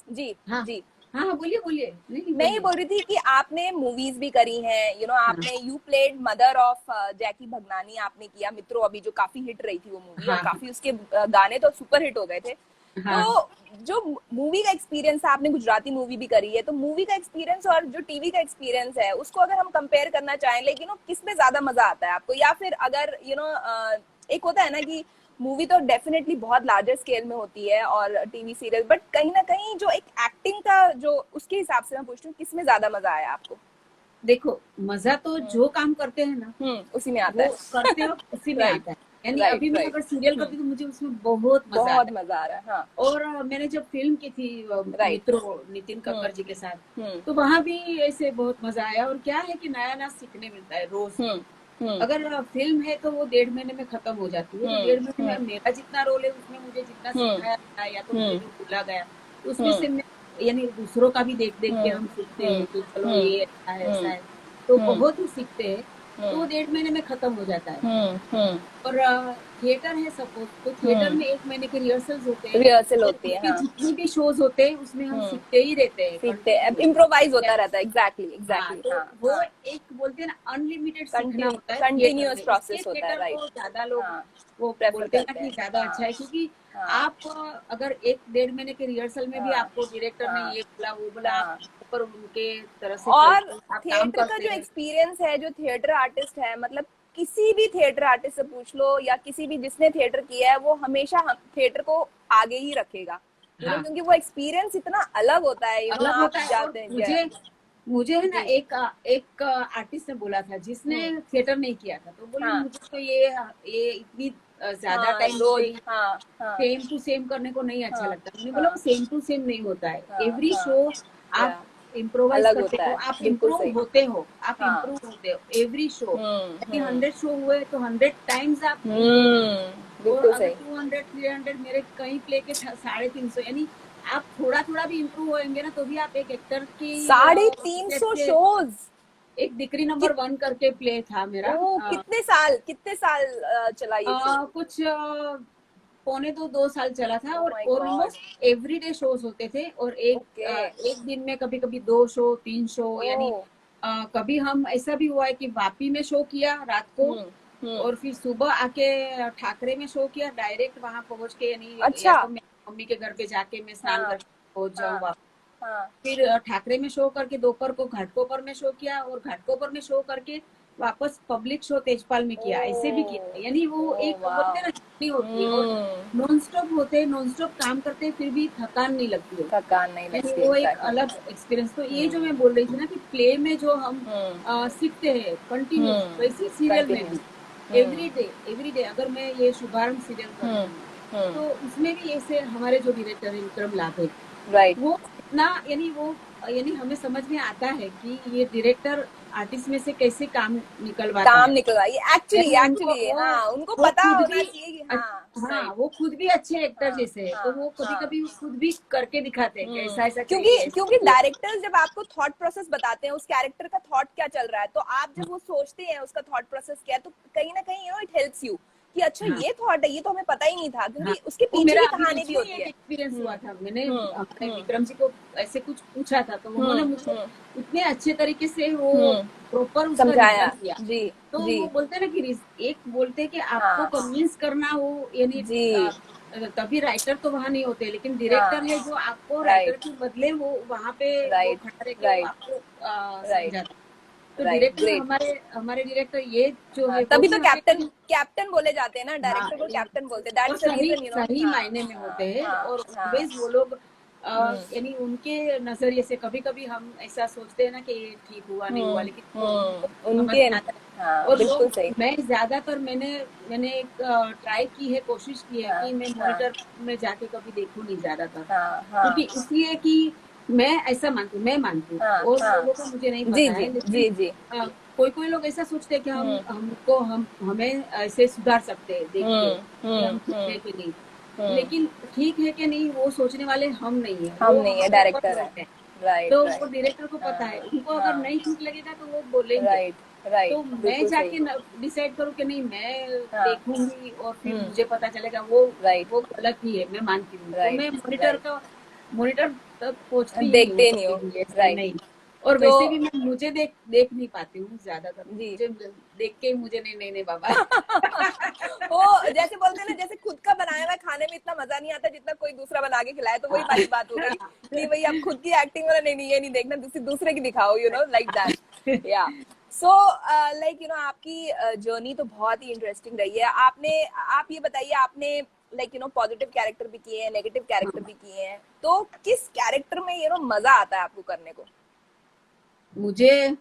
जी हाँ जी, हाँ हाँ बोलिए बोलिए, नहीं नहीं मैं ये बोलिए। बोल रही थी कि आपने मूवीज भी करी हैं, हाँ आपने यू प्लेड मदर ऑफ जैकी भगनानी आपने किया, मित्रों अभी जो काफी हिट रही थी वो मूवी, और हाँ काफी उसके गाने तो सुपर हिट हो गए थे। हाँ तो जो मूवी का एक्सपीरियंस है, आपने गुजराती मूवी भी करी है, तो मूवी का एक्सपीरियंस और जो टीवी का एक्सपीरियंस है उसको अगर हम कंपेयर करना चाहें, लेकिन किस में ज्यादा मजा आता है आपको, या फिर अगर एक होता है ना कि मूवी तो डेफिनेटली बहुत लार्जर स्केल में होती है और टीवी सीरियल, बट कहीं ना कहीं जो एक एक्टिंग का जो उसके हिसाब से मैं पूछती हूँ किस में ज्यादा मजा आया आपको? देखो मजा तो जो काम करते हैं ना उसी में आता वो है। करते वक्त उसी में राइट आता है। यानी राइट अभी मैं राइट, अगर सीरियल करती तो मुझे उसमें बहुत मजा बहुत आता मजा आ रहा है, हाँ, है। और मैंने जब फिल्म की थी राइट, मित्रों नितिन हम्म कक्कर जी के साथ, हम्म तो वहां भी ऐसे बहुत मजा आया। और क्या है कि नया नया सीखने मिलता है रोज। हम्म हम्म अगर फिल्म है तो वो 1.5 महीने में खत्म हो जाती है, तो 1.5 महीने हम्म में मेरा जितना रोल है उसमें मुझे जितना हम्म सिखाया गया या तो मुझे हम्म जो बोला गया उसमें हम्म से मैं यानी दूसरों का भी देख देख के हम्म हम सीखते हम्म हैं कि चलो हम्म ये ऐसा है ऐसा हम्म है, तो हम्म बहुत ही सीखते हैं। तो वो हम्म 1.5 महीने में खत्म हो जाता है। हम्म और थिएटर है सपोज, तो थिएटर हम्म में 1 महीने के रिहर्सल्स होते हैं, रिहर्सल और होती है, उसके हाँ, जितने भी शोज होते हैं उसमें हम हम्म सीखते ही रहते हैं सीखते हैं, कंटिन्यू। इम्प्रोवाइज होता रहता है, एग्जैक्टली हाँ एग्जैक्टली, तो हाँ वो हाँ, एक बोलते हैं ना अनलिमिटेड सीखना होता है थिएटर कंटिन्यूअस में, इसलिए प्रोसेस होता है, थिएटर राइट, को ज्यादा लोग हाँ, वो प्रेफर बोलते हैं ना करते कि हैं, ज्यादा हाँ अच्छा है। क्योंकि हाँ आप अगर 1 1.5 महीने के रिहर्सल में भी हाँ आपको डायरेक्टर ने हाँ ये बोला वो बोला, आप हाँ। ऊपर उनके तरह से और चलते आप काम थिएटर का करते जो हैं। एक्सपीरियंस है, जो थिएटर आर्टिस्ट है, मतलब किसी भी थिएटर आर्टिस्ट से पूछ लो या किसी भी जिसने थिएटर किया है, वो हमेशा हम थिएटर को आगे ही रखेगा, हाँ क्योंकि वो एक्सपीरियंस इतना अलग होता है, अलग आप होता है। और जाते हैं, मुझे मुझे है ना जी, एक आर्टिस्ट ने बोला था जिसने थिएटर नहीं किया था, तो बोली हाँ मुझे तो ये इतनी ज्यादा हाँ, टाइम रोज, मुझे हाँ हाँ सेम टू सेम करने को नहीं अच्छा हाँ लगता। मैंने बोला वो हाँ सेम टू सेम नहीं होता है, हाँ एवरी हाँ, शो आप या इम्प्रोवाइज अलग करते होता हो, है, आप बिल्कुल इम्प्रूव सही, होते हो, आप हाँ, इम्प्रूव होते हो एवरी शो। यदि हम्म 100 शो हुए तो 100 टाइम्स आप इम्प्रूव। और बिल्कुल अगर सही, 200 300 मेरे कहीं प्ले के 350, यानी आप थोड़ा थोड़ा भी इम्प्रूव होएंगे ना तो भी आप एक एक्टर की 350 से। शोज, एक डिग्री नंबर 1 करके प्ले था मेरा। ओ कितने साल चला ये शो? कुछ पौने 2 साल चला था, ओ और my God, almost everyday shows होते थे। और ओके, एक दिन में कभी कभी 2 शो 3 शो, ओ, यानी कभी हम ऐसा भी हुआ है कि वापी में शो किया रात को, हम्म, और फिर सुबह आके ठाकरे में शो किया डायरेक्ट वहां पहुंच के, यानी या अच्छा, तो मैं मम्मी के घर पे जाके मैं स्नान हाँ करके पहुंच हाँ जाऊँ वापस। हाँ, फिर ठाकरे में शो करके दोपहर को घाटकोपर में शो किया, और घाटकोपर में शो करके वापस पब्लिक शो तेजपाल में ओ किया, ऐसे भी किया। यानी वो ओ एक बोलते वाओ, हैं ना जर्नी होती है। और नॉन स्टॉप होते हैं, नॉन स्टॉप काम करते हैं, फिर भी थकान नहीं लगती है। थकान नहीं यानी लगती, वो एक एग्जैक्टली, अलग एक्सपीरियंस। तो ये जो मैं बोल रही थी ना कि प्ले में जो हम हम्म सीखते हैं कंटिन्यूस, वैसे सीरियल में कंटिन्यूस, भी एवरी डे। अगर मैं ये शुभारंभ सीरियल कर रही हूँ हम्म, तो उसमें भी ऐसे हमारे जो डायरेक्टर है विक्रम लाभे, राइट, वो इतना यानी हमें समझ में आता है कि ये डायरेक्टर आर्टिस्ट में से कैसे काम निकलवाता काम है। निकलवा ये, एक्चुअली यानी उनको एक्चुअली, वो हाँ, उनको वो पता खुद होना भी चाहिए कि, हाँ, हाँ राइट, वो खुद भी अच्छे एक्टर हाँ जैसे है, तो हाँ वो कभी हाँ, कभी खुद भी करके दिखाते हैं कि ऐसा ऐसा क्योंकि चाहिए ऐसा क्योंकि चाहिए। डायरेक्टर्स जब आपको थॉट प्रोसेस बताते हैं, उस कैरेक्टर का थॉट क्या चल रहा है, तो आप जब वो सोचते हैं उसका थॉट प्रोसेस क्या है, तो कहीं ना कहीं इट हेल्प्स यू कि अच्छा हाँ ये थॉट है, ये तो हमें पता ही नहीं था, हाँ क्योंकि उसके वो पीछे मेरा की अभी कहानी बीच भी में होती एक है। एक्सपीरियंस हुआ था। मैंने हम्म अपने हम्म विक्रम जी को ऐसे कुछ पूछा था, तो उन्होंने मुझे हम्म इतने अच्छे तरीके से वो हम्म प्रॉपर उसका समझाया, रीजन दिया। जी तो जी, वो बोलते हैं ना कि एक बोलते हैं कि आपको हाँ कन्विंस करना हो, यानी जी, तभी राइटर तो वहां नहीं होते, लेकिन डायरेक्टर हाँ, है जो आपको राइटर राइट के बदले वो वहां पे वो राइट खड़ा रह के वो राइट आपको राइट समझाता है। तो राइट, डायरेक्टर ग्रेट, हमारे हमारे डायरेक्टर ये जो हाँ, है वो तभी भी तो हमें कैप्टन कैप्टन बोले जाते हैं ना, हाँ डायरेक्टर को कैप्टन बोलते हैं, और दैट्स द सही रीजन, सही हाँ मायने में हाँ होते हैं। हाँ और हाँ ऑलवेज वो लोग यानी उनके नजरिए से कभी कभी हम ऐसा सोचते हैं ना कि ये ठीक हुआ नहीं हुआ, लेकिन वो उनको समझ उनके में आता है। हाँ और बिल्कुल लोग, सही मैं ज्यादातर मैंने एक ट्राई की है, कोशिश की है हाँ कि मैं हाँ मॉनिटर में जाके कभी देखूं नहीं ज्यादातर, हाँ हाँ क्योंकि इसलिए कि मैं ऐसा मानती हूँ, मैं मानती हूँ, हाँ और हाँ लोगों को मुझे नहीं जी पता जी है, लेकिन जी जी कोई कोई लोग ऐसा सोचते हैं कि हम्म हम हमें ऐसे सुधार सकते हैं देख के कि हम ठीक हम्म है कि नहीं। हम्म लेकिन ठीक है कि नहीं वो सोचने वाले हम नहीं है, हम वो नहीं है हमारे ऊपर डायरेक्टर है लोग हैं। राइट तो वो राइट डायरेक्टर को पता है, हाँ उनको अगर हाँ नहीं ठीक लगेगा तो वो बोलेंगे। राइट राइट तो मैं बिल्कुल सही जाके डिसाइड करूँ कि नहीं, मैं हाँ देखूंगी और फिर हम्म मुझे पता चलेगा वो राइट वो गलत ही है, मैं मानती हूँ, तो राइट मैं राइट मॉनिटर तक पहुंचती ही नहीं हूँ देखते नहीं कभी हो भी, ऐसा राइट नहीं। और तो वैसे भी मैं मुझे देख देख नहीं पाती हूँ ज्यादातर, जी मुझे देख के ही मुझे नहीं नहीं नहीं बाबा। वो जैसे बोलते हैं ना, जैसे खुद का बनाया हुआ खाने में इतना मजा नहीं आता जितना कोई दूसरा बना के खिलाए, तो वही वाली बात हो गई कि भाई आप खुद की एक्टिंग वाला नहीं नहीं ये नहीं देखना, दूसरे की दिखाओ, लाइक दैट या सो लाइक आपकी जर्नी तो बहुत ही इंटरेस्टिंग रही है। आप ये बताइए, आपने लाइक पॉजिटिव कैरेक्टर भी किए हैं, नेगेटिव कैरेक्टर भी किए हैं, तो किस कैरेक्टर में मजा आता है आपको करने को? मुझे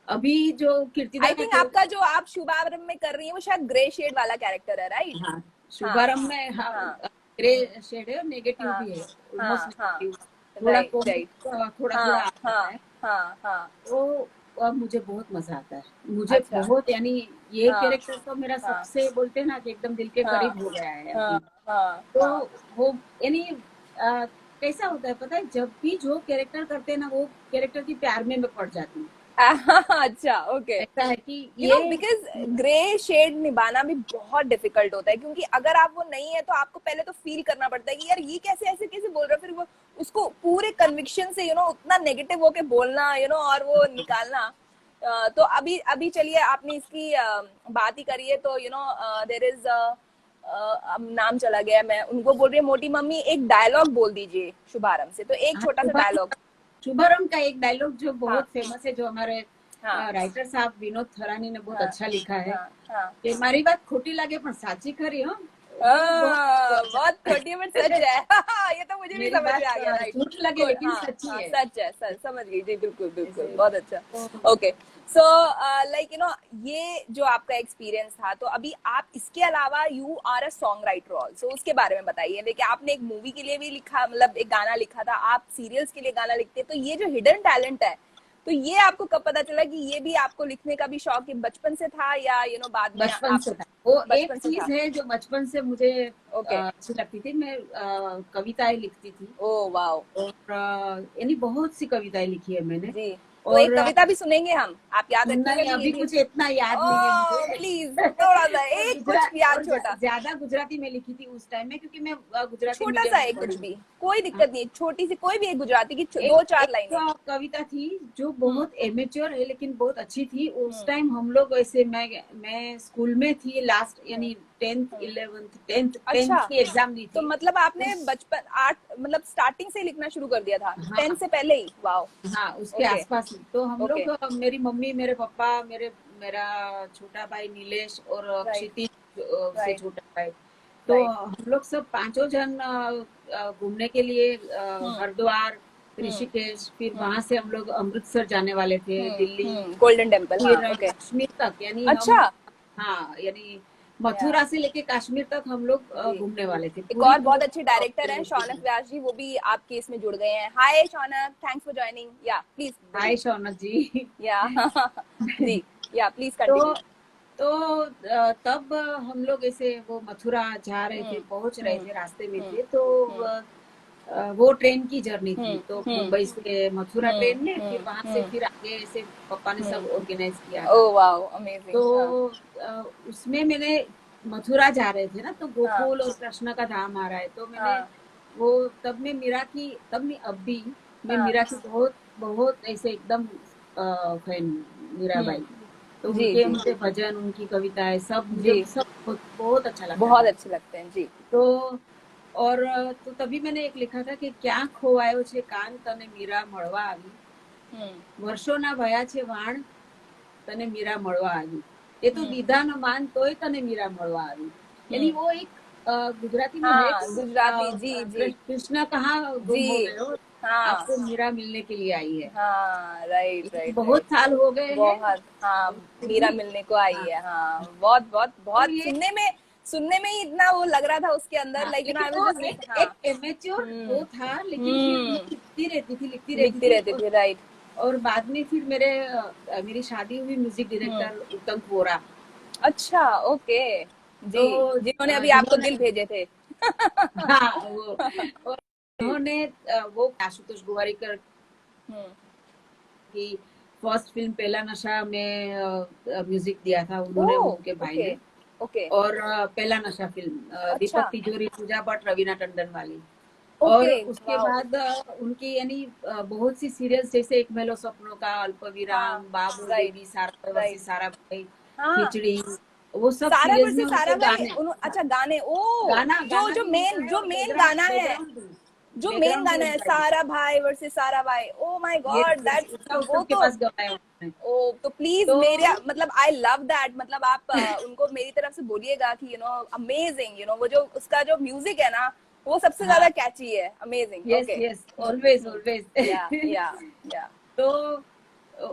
अभी जो कीर्तिदा आई का थिंक आपका जो आप शुभारंभ में कर रही है वो शायद ग्रे शेड वाला कैरेक्टर है, राइट? हाँ, हाँ शुभारंभ में, हाँ, हाँ ग्रे शेड है और नेगेटिव हाँ भी है, ऑलमोस्ट हाँ हाँ नेगेटिव, थोड़ा राइट कॉमिक राइट थोड़ा थोड़ा हाँ आ हाँ जाता है। हाँ हाँ वो अब मुझे बहुत मजा आता है, मुझे अच्छा बहुत, यानी ये हाँ कैरेक्टर तो मेरा हाँ सबसे, बोलते हैं ना कि एकदम दिल के हाँ करीब हो गया है हाँ अभी। हाँ तो हाँ वो, यानी कैसा होता है पता है, जब भी जो कैरेक्टर करते हैं ना, वो कैरेक्टर की प्यार में मैं पड़ जाती हूँ। अच्छा ओके। ऐसा है कि ये बिकॉज ग्रे शेड निभाना भी बहुत डिफिकल्ट होता है, क्योंकि अगर आप वो नहीं है तो आपको पहले तो फील करना पड़ता है कि यार ये कैसे ऐसे कैसे बोल रहा है, फिर वो उसको पूरे कन्विक्शन से उतना नेगेटिव होके बोलना और वो निकालना। तो अभी अभी चलिए, आपने इसकी बात ही करी है, तो देयर इज अब नाम चला गया, मैं उनको बोल रही हूँ मोटी मम्मी, एक डायलॉग बोल दीजिए शुभारंभ से, तो एक हाँ, छोटा सा डायलॉग। शुभारंभ का एक डायलॉग जो हाँ बहुत फेमस है, जो हमारे हाँ राइटर साहब विनोद थरानी ने बहुत हाँ अच्छा लिखा है, हाँ हाँ कि मारी बात खोटी लगे पर साची खरी हो, वो बहुत बहुत खोटी बट सच है। ये तो मुझे भी मेरी समझ में बात आ गया, राइट? झूठ लगे लेकिन हाँ सच्ची हाँ है, सच है, सच समझ गई जी, बिल्कुल बिल्कुल, ऐसे। बहुत अच्छा। तो ओके सो लाइक ये जो आपका एक्सपीरियंस था, तो अभी आप इसके अलावा you are a songwriter also, उसके बारे में बताइए। देखिए, आपने एक मूवी के लिए भी लिखा, मतलब एक गाना लिखा था, आप सीरियल्स के लिए गाना लिखते हैं, तो ये जो हिडन टैलेंट है, तो ये आपको कब पता चला कि ये भी आपको लिखने का भी शौक है? बचपन से था या बाद में बचपन आप? से था वो, एक बचपन से था, चीज है जो बचपन से मुझे ओके। अच्छी लगती थी, मैं कविताएं लिखती थी, ओ वाओ और यानी बहुत सी कविताएं लिखी है मैंने। जी, तो एक और कविता भी सुनेंगे हम, आप याद रखिएगा नहीं, कि ये अभी भी। मुझे इतना याद नहीं है ओ मुझे। प्लीज थोड़ा सा और एक कुछ याद, और छोटा ज्यादा गुजराती में लिखी थी उस टाइम में, क्योंकि मैं गुजराती छोटा मीडियम सा, में एक कुछ पढ़ी। भी, कोई हाँ, दिक्कत नहीं, छोटी सी कोई भी एक गुजराती की एक दो चार एक लाइनें। कविता थी जो हम्म बहुत एमेच्योर है लेकिन बहुत अच्छी थी उस हम्म टाइम। हम लोग वैसे, मैं स्कूल में थी लास्ट, हम्म यानी टेंथ हम्म। इलेवेंथ टेंथ अच्छा, की एग्जाम दी तो थी मतलब आपने उस। बचपन आर्ट, मतलब स्टार्टिंग से ही लिखना शुरू कर दिया था, टेंथ हाँ से पहले ही? वाओ हाँ, उसके ओके आसपास ही तो हम ओके लोग, मेरी मम्मी, मेरे पापा, मेरा छोटा भाई नीलेश और राइट क्षितिज से राइट छोटा भाई, तो राइट हम लोग सब पांचों जन घूमने के लिए हम्म हरिद्वार, हम्म ऋषिकेश, फिर हम्म वहां से हम लोग अमृतसर जाने वाले थे, दिल्ली, गोल्डन टेम्पल, हाँ फिर ओके। कश्मीर तक, यानी हम, अच्छा हाँ, यानी या मथुरा से लेके कश्मीर तक हम लोग जी, घूमने वाले थे, एक पूरी और बहुत अच्छे डायरेक्टर हैं, पूरी। शौनक व्यास जी, वो भी आपके इसमें जुड़ गए हैं। हाय शौनक, थैंक्स फॉर ज्वाइनिंग, या प्लीज हाय बोलिए। शौनक जी। या जी, या प्लीज तो कंटिन्यू। तो तब हम लोग ऐसे वो मथुरा जा रहे थे, पहुंच रहे हम्म थे, रास्ते में हम्म थे, तो हम्म वो ट्रेन की जर्नी थी, हम्म तो हम्म मुंबई से मथुरा ट्रेन में, फिर वहां से हम्म फिर आगे ऐसे पापा ने सब ऑर्गेनाइज किया था। ओह वाओ अमेजिंग, हाँ तो उसमें मैंने, मथुरा जा रहे थे ना, तो हाँ गोकुल और कृष्ण का धाम आ रहा है, तो मैंने हाँ वो, तब मैं मीरा की, तब नहीं अब भी मैं हाँ मीरा की बहुत बहुत ऐसे एकदम फैन हूँ, मीरा बाई। तो जी उनके जी मुझे भजन, उनकी कविताएं सब मुझे जी, सब बहुत, बहुत अच्छा लगता बहुत था। अच्छे लगते हैं जी। तो और तो तभी मैंने एक लिखा था कि क्या खोवाયો છે કાન તને મીરા મળવા આવી, हम्म વર્ષોના ભયા છે વાણ તને मीरा મળવા આવી, એ તો દીધા ન માન તોય તને मीरा મળવા આવી। यानी वो एक गुजराती में है हाँ कि गुजराती, जी जी कृष्णा कहाँ गुम हो जी। गए हो, हाँ आपको मीरा मिलने के लिए आई है। हाँ, राइट लेकिन राइट बहुत राइट। साल हो गए हैं, बहुत, हाँ। फिर मीरा भी। मिलने को आई हाँ, है, हाँ। बहुत बहुत तो बहुत ये, सुनने में ही इतना वो लग रहा था उसके अंदर, हाँ, लाइक लेकिन आई वाज वो जस्ट, एक हाँ। एक इमेच्योर हम्म वो था, लेकिन फिर मैं हम्म। लिखती रहती लिखती थी। रहती थी, राइट। और बाद में फिर मेरी शादी हुई म्यूजिक हम्म। डायरेक्टर उत्तम वोरा। अच्छा, ओके। तो जी, जिन्होंने अभी आपको जिन्होंने, दिल भेजे थे। हाँ वो, और उन्होंने वो आशुतोष गोवारिकर हम्म। की फर्स्ट फिल्म पहला नशा में म्यूजिक दिया था उन्होंने, ओह, उनके भाई ओके ने। ओके। और पहला नशा फिल्म अच्छा, दीपक तिजोरी, पूजा भट्ट, रवीना टंडन वाली। और ओके, उसके वाओ। बाद उनकी यानी बहुत सी सीरियल्स, जैसे एक मेलो सपनों का, हाँ, अल्पविराम, बाबू राइट बेबी, सारा वर्सी राइट। सारा भाई, हाँ, खिचड़ी, वो सब सारा सीरियल्स वर्सेस में सारा उनके भाई, गाने। हाँ, अच्छा गाने, ओ। गाना जो गाना जो भी लिखा मेन है, जो और मेन बैकग्राउंड गाना है, बैकग्राउंड भी, जो मेन बैकग्राउंड भी गाना है, उनका ही सारा भाई वर्सेस सारा भाई, ओ माय है। गॉड, यस, दैट्स, उसका वो उत्तम के तो, पास गवाया उन्होंने। ओ तो प्लीज तो मेरे, मतलब आई लव दैट, मतलब आप उनको मेरी तरफ से बोलिएगा कि अमेजिंग, वो जो उसका जो म्यूजिक है ना, वो सबसे ज्यादा हाँ, कैची है, amazing, yes okay. Yes, always always. या या या। तो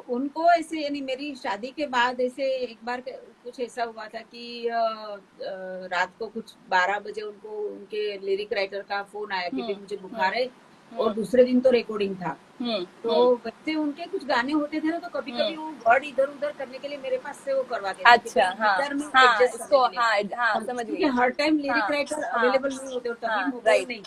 उनको ऐसे, यानी मेरी शादी के बाद ऐसे एक बार कुछ ऐसा हुआ था कि रात को कुछ 12 बजे उनको उनके लिरिक राइटर का फोन आया कि भाई मुझे हम्म बुखार है, और हम्म दूसरे दिन तो रिकॉर्डिंग था। तो हम्म। वैसे उनके कुछ गाने होते थे ना, तो कभी हम्म। कभी वो वर्ड इधर उधर करने के लिए मेरे पास से वो करवाते थे कि अच्छा, भाई हाँ मीटर में हाँ, एडजस्ट करने इसको, के लिए। हाँ हाँ, समझ क्योंकि गई। हर टाइम लिरिक हाँ राइटर हाँ अवेलेबल नहीं होते, और तभी हाँ, मोबाइल राइट नहीं।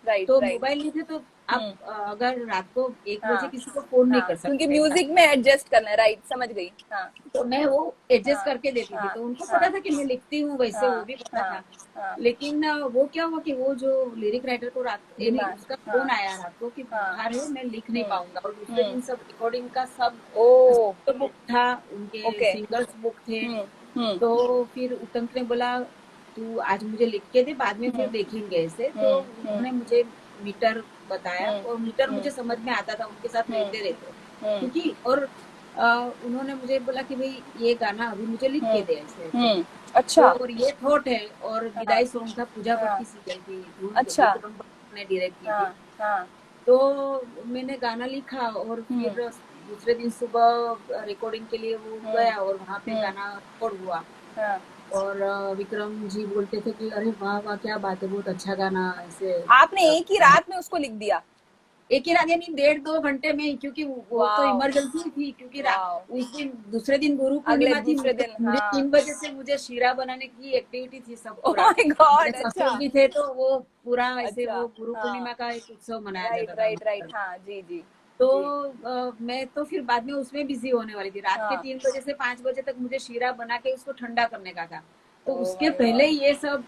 राइट तो राइट। मोबाइल नहीं थे, तो आप अगर रात को 1 बजे हाँ किसी को फोन नहीं हाँ, कर क्योंकि सकते, म्यूजिक में एडजस्ट करना है, राइट, समझ गई। हाँ तो मैं वो एडजस्ट हाँ करके देती थी। हाँ तो उनको हाँ पता था कि मैं लिखती हूँ वैसे, हाँ वो भी पता हाँ था। हाँ। लेकिन वो क्या हुआ कि वो जो लिरिक राइटर को रात, यानी बीमार, उसका हाँ फोन आया रात को कि हाँ। बुखार है, मैं लिख नहीं हम्म पाऊंगा। और दूसरे हम्म। दिन सब रिकॉर्डिंग का सब ओ, बुक था, उनके ओके। सिंगर्स बुक थे। हम्म तो फिर उत्तम ने बोला तू आज मुझे लिख के दे, बाद में फिर देखेंगे ऐसे। तो हम्म उन्होंने मुझे मीटर बताया, हम्म और मीटर हम्म मुझे समझ में आता था, उनके साथ हम्म रहते रहते। हम्म क्योंकि और उन्होंने मुझे बोला कि भाई ये गाना अभी मुझे लिख के हम्म दे, ऐसे ऐसे। तो अच्छा, और ये थॉट है, और हाँ विदाई सॉन्ग था, पूजा भट्ट हाँ, की सीरियल थी, धुन अच्छा, विक्रम भट्ट ने डायरेक्ट की थी। हाँ हाँ। तो मैंने गाना लिखा, और हम्म फिर दूसरे दिन सुबह रिकॉर्डिंग के लिए वो हम्म गया, और वहां पे हम्म गाना रिकॉर्ड हुआ। हाँ। और विक्रम जी बोलते थे कि अरे वाह वाह, क्या बात है, बहुत अच्छा गाना ऐसे आपने एक ही रात में उसको लिख दिया? एक ही रात, यानी 1.5 2 घंटे में ही, क्योंकि वो तो वाओ, इमरजेंसी थी, क्योंकि वाओ। उस दिन दूसरे दिन गुरु अगले पूर्णिमा थी। दूसरे मुझे दिन, मुझे हाँ। 3 बजे से मुझे शीरा बनाने की एक्टिविटी थी, सब ओह पूरा। माय मेरे गॉड, अच्छा ससुर भी थे, तो वो पूरा ऐसे, अच्छा। वो गुरु हाँ, पूर्णिमा का एक उत्सव मनाया राइट जाता था राइट हमारे राइट, घर। हाँ जी जी तो जी। मैं तो फिर बाद में उसमें बिजी होने वाली थी। रात के हाँ, 3 बजे से 5 बजे तक मुझे शीरा बना के उसको ठंडा करने का था। तो ओह उसके माय पहले गॉड। ये सब,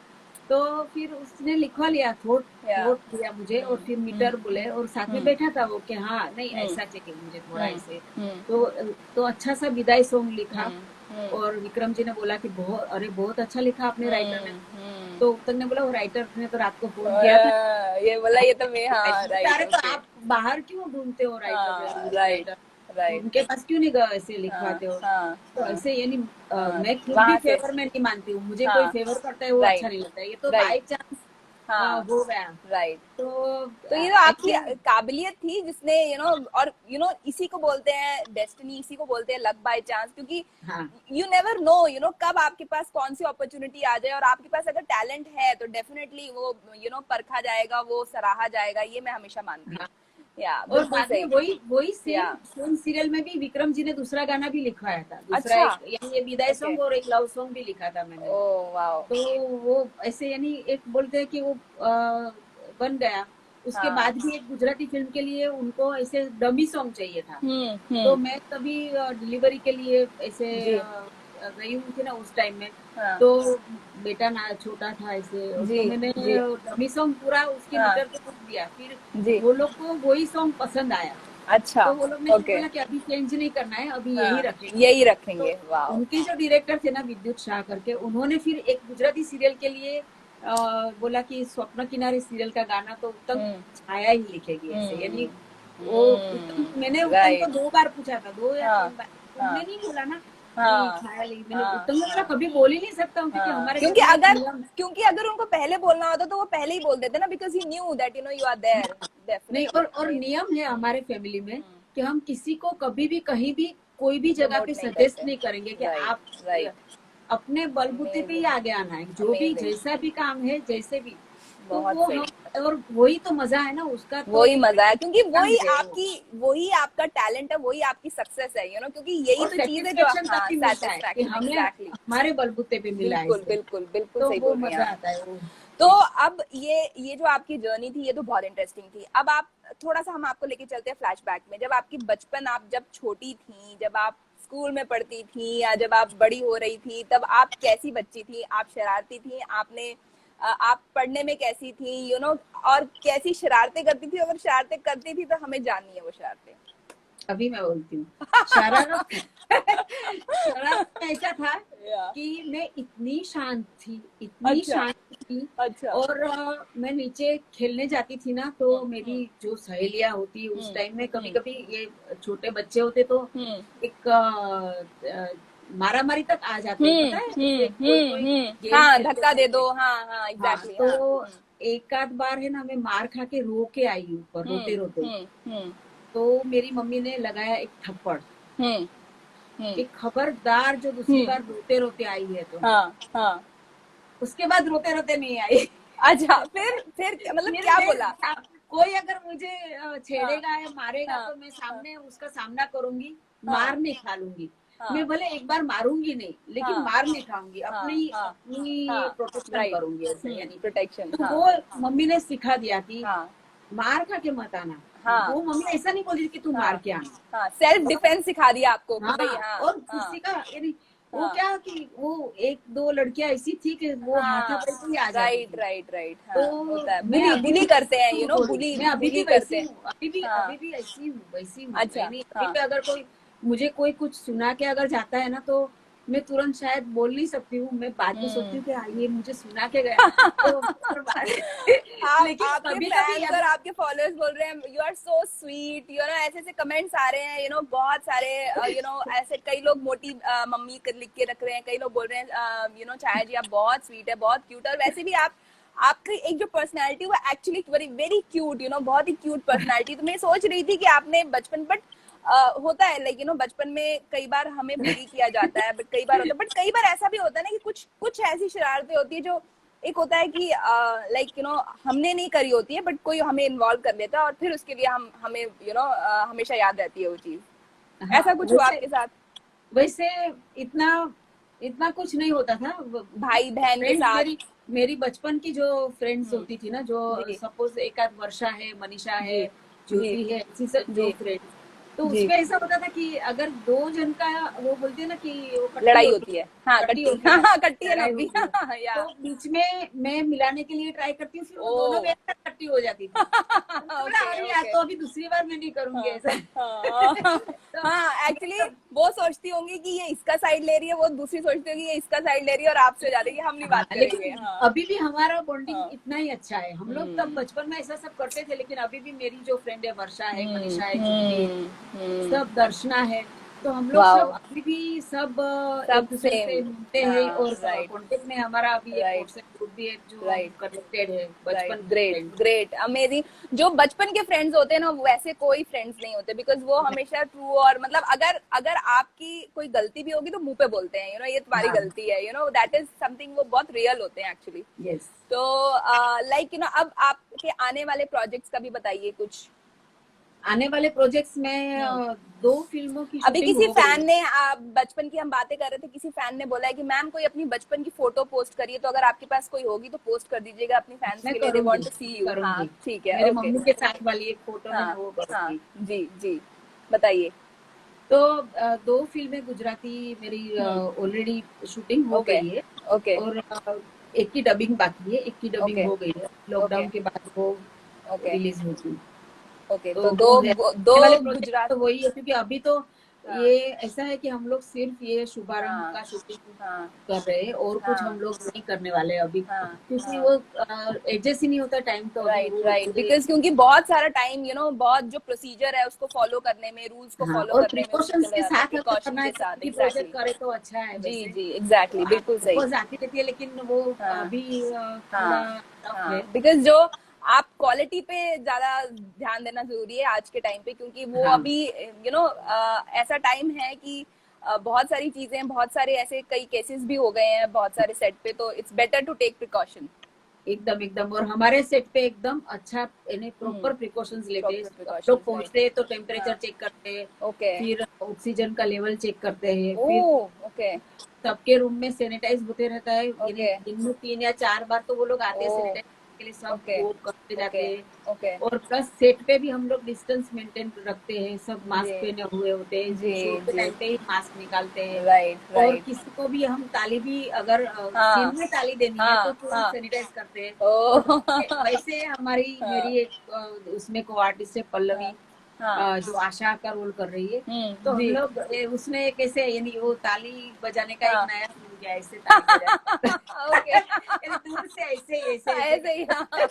तो फिर उसने लिखवा लिया, थोट या। थोट दिया मुझे, और फिर मीटर बोले, और साथ में बैठा था वो कि हाँ नहीं हम्म ऐसा चाहिए मुझे थोड़ा हम्म ऐसे। हम्म तो अच्छा सा विदाई सॉन्ग लिखा। हम्म और विक्रम जी ने बोला कि बहुत, अरे बहुत अच्छा लिखा आपने, राइटर ने। हम्म। तो उत्तम ने बोला वो राइटर ने तो रात को फोन किया था। ये बोला, ये तो मैं, हाँ, राइट, अरे तो ओके। आप बाहर क्यों ढूंढते हो राइटर, हाँ, लिरिक राइट राइटर, राइट। उनके पास क्यों नहीं गए ऐसे हाँ लिखवाते हो। हाँ तो हाँ ऐसे यानी हाँ, मैं खुद भी वहां से, फेवर में नहीं मानती हूँ, मुझे कोई हाँ, फेवर करता है वो राइट अच्छा नहीं लगता, ये तो राइट, बाई चांस हाँ, हो गया। राइट। तो तो ये तो आपकी ऐसे, काबिलियत थी जिसने, और इसी को बोलते हैं डेस्टिनी, इसी को बोलते हैं लक बाय चांस, क्योंकि हाँ यू नेवर नो, कब आपके पास कौन सी अपॉर्चुनिटी आ जाए, और आपके पास अगर टैलेंट है तो डेफिनेटली वो परखा जाएगा, वो सराहा जाएगा, ये मैं हमेशा मानती हूँ। हाँ। या और बिल्कुल बाद में सही। वही वही या, सेम सेम सीरियल में भी विक्रम जी ने दूसरा गाना भी लिखवाया था, दूसरा अच्छा, एक, यानी ये विदाई ओके, सॉन्ग और एक लव सॉन्ग भी लिखा था मैंने। Oh wow. तो वो ऐसे, यानी एक बोलते हैं कि वो बन गया। उसके हाँ, बाद भी एक गुजराती फिल्म के लिए उनको ऐसे डमी सॉन्ग चाहिए था। तो हम्म। मैं तभी डिलीवरी के लिए ऐसे जी, गई हुई थी ना उस टाइम में। हाँ, तो बेटा ना छोटा था ऐसे, और जी तो मैंने जी, डमी सॉन्ग पूरा उसके हाँ, मीटर पे कुछ दिया। फिर जी, वो लोग को वही सॉन्ग पसंद आया। अच्छा, तो वो लोग ने फिर ओके, बोला कि अभी चेंज नहीं करना है, अभी यही हाँ, रखेंगे। यही तो रखेंगे, वाओ। उनके जो डायरेक्टर थे ना, विद्युत शाह करके, उन्होंने फिर एक गुजराती सीरियल के लिए बोला कि स्वप्न किनारे सीरियल का गाना तो उत्तम हम्म छाया ही लिखेगी ऐसे, हम्म यानी वो उत्तम, मैंने उत्तम को राइट, 2 बार पूछा था, 2 या हाँ 3 बार। हाँ उन्होंने नहीं बोला ना, हाँ, ख्याल ही मैंने हाँ, तुम हाँ, कभी बोल ही नहीं सकता हूँ, क्योंकि हाँ, हमारे क्योंकि घर में एक अगर नियम। क्योंकि अगर उनको पहले बोलना होता तो वो पहले ही बोल देते ना, because he knew that you are there नहीं, डेफिनेटली, और राइट। नियम है हमारे फैमिली में कि हम किसी को कभी भी कहीं भी कोई भी जगह पे प्रमोट नहीं सजेस्ट करते, नहीं करेंगे कि राइट, आप राइट। अपने बलबूते पे ही अमेजिंग, आगे आना है, जो भी अमेजिंग, जैसा भी काम है, जैसे भी। तो बहुत वो सही। हम, और वही तो मजा है ना उसका, तो वही मजा है, क्योंकि आनंद है वो। वही आपका टैलेंट है, वही आपकी सक्सेस है, क्योंकि यही और तो चीज है जो, सेटिस्फेक्शन हाँ, तभी मिलता है कि सेटिस्फैक्शन, हमें एग्जैक्टली। हमारे बलबूते पे मिला है बिल्कुल, इसे, बिल्कुल, बिल्कुल तो सही वो बोल रही हैं मजा आप। आता है वो। तो अब ये जो आपकी जर्नी थी, ये तो बहुत इंटरेस्टिंग थी। अब आप थोड़ा सा हम आपको लेके चलते हैं फ्लैशबैक में, जब आपकी बचपन, आप जब छोटी थी, जब आप स्कूल में पढ़ती थी या जब आप बड़ी हो रही थी, तब आप कैसी बच्ची थी? आप शरारती थी? आप पढ़ने में कैसी थी, और कैसी शरारतें करती थी? अगर शरारतें करती थी तो हमें जाननी है वो शरारतें। अभी मैं बोलती हूँ शरारत। शरारत ऐसा था या, कि मैं इतनी शांत थी, इतनी अच्छा, शांत थी। अच्छा। और मैं नीचे खेलने जाती थी ना, तो मेरी जो सहेलियां होती उस टाइम में, कभी कभी ये छोटे बच्चे होते तो एक मारा मारी तक आ जाते हैं, पता है, जैसे कोई कोई गेम हाँ, खेलते धक्का दे खेलते। दो, हाँ, हाँ, हाँ, एग्जैक्टली, हाँ। तो एक आध बार है ना, मैं मार खा के रो के आई ऊपर, रोते हम्म, रोते। हम्म, हम्म, तो मेरी मम्मी ने लगाया एक थप्पड़, हम्म, हम्म, एक खबरदार, जो दूसरी बार रोते रोते आई है तो। हाँ, हाँ। उसके बाद रोते रोते नहीं आई। अच्छा, फिर मतलब फिर क्या मैं बोला? कोई अगर मुझे हाँ, छेड़ेगा या मारेगा हाँ, तो मैं हाँ, सामने उसका सामना करूंगी, हाँ, मार नहीं खा लूंगी। हाँ, मैं भले एक बार मारूंगी नहीं, लेकिन हाँ, मार नहीं खाऊंगी, हाँ, अपनी हाँ, अपनी हाँ, प्रोटेक्शन राइट, करूंगी ऐसे, यानी। प्रोटेक्शन, तो हाँ, वो मम्मी ने सिखा दिया कि हाँ, मार खा के मत आना। हाँ, वो मम्मी ऐसा नहीं बोली कि तू हाँ, मार के आना। हाँ, सेल्फ और डिफेंस सिखा दिया आपको कि भाई, हाँ, हाँ, और हाँ, किसी का, यानी वो हाँ, क्या कि वो एक दो लड़कियां ऐसी थी कि वो हाँ, हाथापाई पे ही आ जाती राइट, थी। राइट, राइट, हाँ, तो होता है, मैं बुली अभी बुली भी करते हैं, झूठ बोलूं, बुली मैं अभी भी बुली वैसी करते हैं, हूँ, अभी भी हाँ, अभी भी ऐसी हूँ, वैसी हूँ, अच्छा, यानी अभी हाँ। भी अगर कोई मुझे कोई कुछ सुना के अगर जाता है ना, तो मैं तुरंत शायद बोल नहीं सकती हूँ, मैं बाद में सोचती हम्म। हूँ कि हाँ, ये मुझे सुना के गया। तो और आप, लेकिन आपके कभी कभी फैंस और अभी आपके फॉलोअर्स बोल रहे हैं यू आर सो स्वीट, ऐसे ऐसे कमेंट्स आ रहे हैं, बहुत सारे, ऐसे कई लोग मोटी मम्मी लिख के रख रहे हैं, कई लोग बोल रहे हैं, छाया जी आप बहुत स्वीट है, बहुत क्यूट है, और वैसे भी आप, आपकी एक जो पर्सनैलिटी वो एक्चुअली वेरी वेरी क्यूट, बहुत ही क्यूट पर्सनैलिटी। तो मैं सोच रही थी कि आपने बचपन, बट होता है लाइक बचपन में कई बार हमें बुली किया जाता है, बट कई बार होता है, बट कई बार ऐसा भी होता है ना कि कुछ कुछ ऐसी शरारतें होती है जो, एक होता है कि लाइक हमने नहीं करी होती है, बट कोई हमें इन्वॉल्व कर लेता है, और फिर उसके लिए हमें हमेशा याद रहती है वो चीज। हाँ, ऐसा कुछ हुआ आपके साथ? वैसे इतना इतना कुछ नहीं होता था। भाई बहन के फ्रेंड्स, साथ? मेरी मेरी बचपन की जो फ्रेंड्स होती थी ना, जो जी, सपोज एक आध वर्षा है, मनीषा जी, है, जी, ज्योति है, ऐसी सब जो जी, फ्रेंड्स, तो जी। उसमें ऐसा होता था कि अगर दो जन का, वो बोलते हैं ना कि वो कट्टी लड़ाई होती होती है, हाँ, कट्टी कट्टी, होती हाँ, है, हाँ, कट्टी है लड़ाई नब्बी, होती है, या। तो बीच में मैं मिलाने के लिए ट्राई करती हूँ, फिर वो दोनों ओ, मेरे साथ कट्टी हो जाती थी। तो मैंने बोला, ओके, अरे यार, ओके, तो अभी दूसरी बार मैं नहीं करूंगी हाँ, ऐसा। हाँ, तो हाँ, ये एक्चुअली सब, वो सोचती होंगी कि ये इसका साइड ले रही है, वो दूसरी सोचती होगी ये इसका साइड ले रही है, और आपसे हो जाती है कि हम नहीं हाँ, बात करेंगे, लेकिन हाँ, अभी भी हमारा बॉन्डिंग हाँ, इतना ही अच्छा है। हम लोग तब बचपन में ऐसा सब करते थे, लेकिन अभी भी मेरी जो फ्रेंड है, वर्षा है, हम्म, मनीषा है, ज्योति है, हम्म, हम्म, सब, दर्शना है, तो हम लोग सब वाओ, अभी भी सब एक सब दूसरे सेम, से मिलते हैं, हाँ, और राइट, कांटेक्ट में हमारा अभी एक राइट, व्हाट्सएप ग्रुप भी है, जो हम राइट, कनेक्टेड है, राइट, बचपन के ग्रेट, फ्रेंड। Great, amazing. जो बचपन के फ्रेंड्स होते हैं ना, वैसे कोई फ्रेंड्स नहीं होते, बिकॉज वो हमेशा ट्रू, और मतलब अगर अगर आपकी कोई गलती भी होगी तो मुंह पे बोलते हैं, ये तुम्हारी हाँ, गलती है, दैट इज समथिंग, वो बहुत रियल होते हैं एक्चुअली। यस। तो लाइक अब आपके आने वाले प्रोजेक्ट्स का भी बताइए कुछ। आने वाले प्रोजेक्ट्स में हम्म। 2 फिल्मों की अभी शूटिंग किसी हो गई फैन है। ने, आप बचपन की हम बातें कर रहे थे, किसी फैन ने बोला है कि मैम कोई अपनी बचपन की फोटो पोस्ट करिए, तो अगर आपके पास कोई होगी तो पोस्ट कर दीजिएगा अपनी फैंस मैं के लिए, दे करूंगी, वांट टू सी यू। हाँ, करूंगी। ठीक है, मेरे ओके, मम्मी के साथ वाली एक फोटो है हाँ, ना, वो हाँ, करूंगी। जी, जी, बताइए। तो 2 फिल्में गुजराती मेरी हम्म, ऑलरेडी शूटिंग हो ओके, गई है, ओके, और एक की डबिंग बाकी है, एक की डबिंग ओके, हो गई है, ओके, लॉकडाउन के बाद वो ओके, रिलीज होगी। ओके, तो तो दो वो है, दो आने वाले प्रोजेक्ट गुजरात, तो वही है, क्योंकि अभी तो ये ऐसा है कि हम लोग सिर्फ ये शुभारंभ हाँ का शूटिंग हाँ कर रहे हैं और कुछ हाँ हम लोग नहीं करने वाले हैं अभी, हाँ क्योंकि हाँ वो एडजस्ट ही नहीं होता टाइम, तो अभी राइट वो राइट मुझे बिकॉज क्योंकि बहुत सारा टाइम बहुत जो प्रोसीजर है उसको फॉलो करने में, रूल्स को हाँ, फॉलो और करने में उसमें प्रिकॉशंस चला के जाता है, साथ अगर प्रिकॉशन करना है के तो साथ। की प्रोजेक्ट एग्जैक्टली करे तो अच्छा है जी वैसे। जी एग्जैक्टली बिल्कुल सही। वो जाती रहती है, लेकिन वो हाँ अभी थोड़ा हाँ टफ है। हाँ बिकॉज जो आप क्वालिटी पे ज्यादा ध्यान देना जरूरी है आज के टाइम पे, क्योंकि वो हाँ अभी ऐसा टाइम है कि बहुत सारी चीजें, बहुत सारे ऐसे कई केसेस भी हो गए हैं बहुत सारे सेट पे, तो it's better to take precaution. एकदम एकदम, और हमारे सेट पे एकदम अच्छा यानी प्रॉपर प्रिकॉशंस लेते हैं। प्रॉपर हम लोग प्रिकॉशंस राइट। पहुंचते हैं तो हाँ टेम्परेचर चेक करते हैं, ओके फिर ऑक्सीजन का लेवल चेक करते हैं, ओ फिर ओके सबके रूम में सैनिटाइज होते रहता है, यानी ओके दिन में 3 या 4 बार तो वो लोग आते हैं ओ सैनिटाइज के लिए, सब ओके वो करते जाते ओके हैं। ओके और प्लस सेट पे भी हम लोग डिस्टेंस मेंटेन रखते हैं, सब मास्क जी पहने हुए होते जी हैं, शूट के जी टाइम पे ही मास्क निकालते हैं। राइट और राइट किसी को भी हम ताली भी अगर हाँ सीन में ताली देनी है तो हाँ तुरंत हाँ सैनिटाइज करते हैं। ओ और वैसे हमारी हाँ मेरी एक उसमें को आर्टिस्ट है पल्लवी, हाँ हाँ जो आशा का रोल कर रही है, तो हम जी लोग उसने कैसे यानी वो ताली बजाने का एक हाँ नया सीन किया, ऐसे ताली बजाने ओके यानी दूर से ऐसे ऐसे ऐसे ऐसे ही हाँ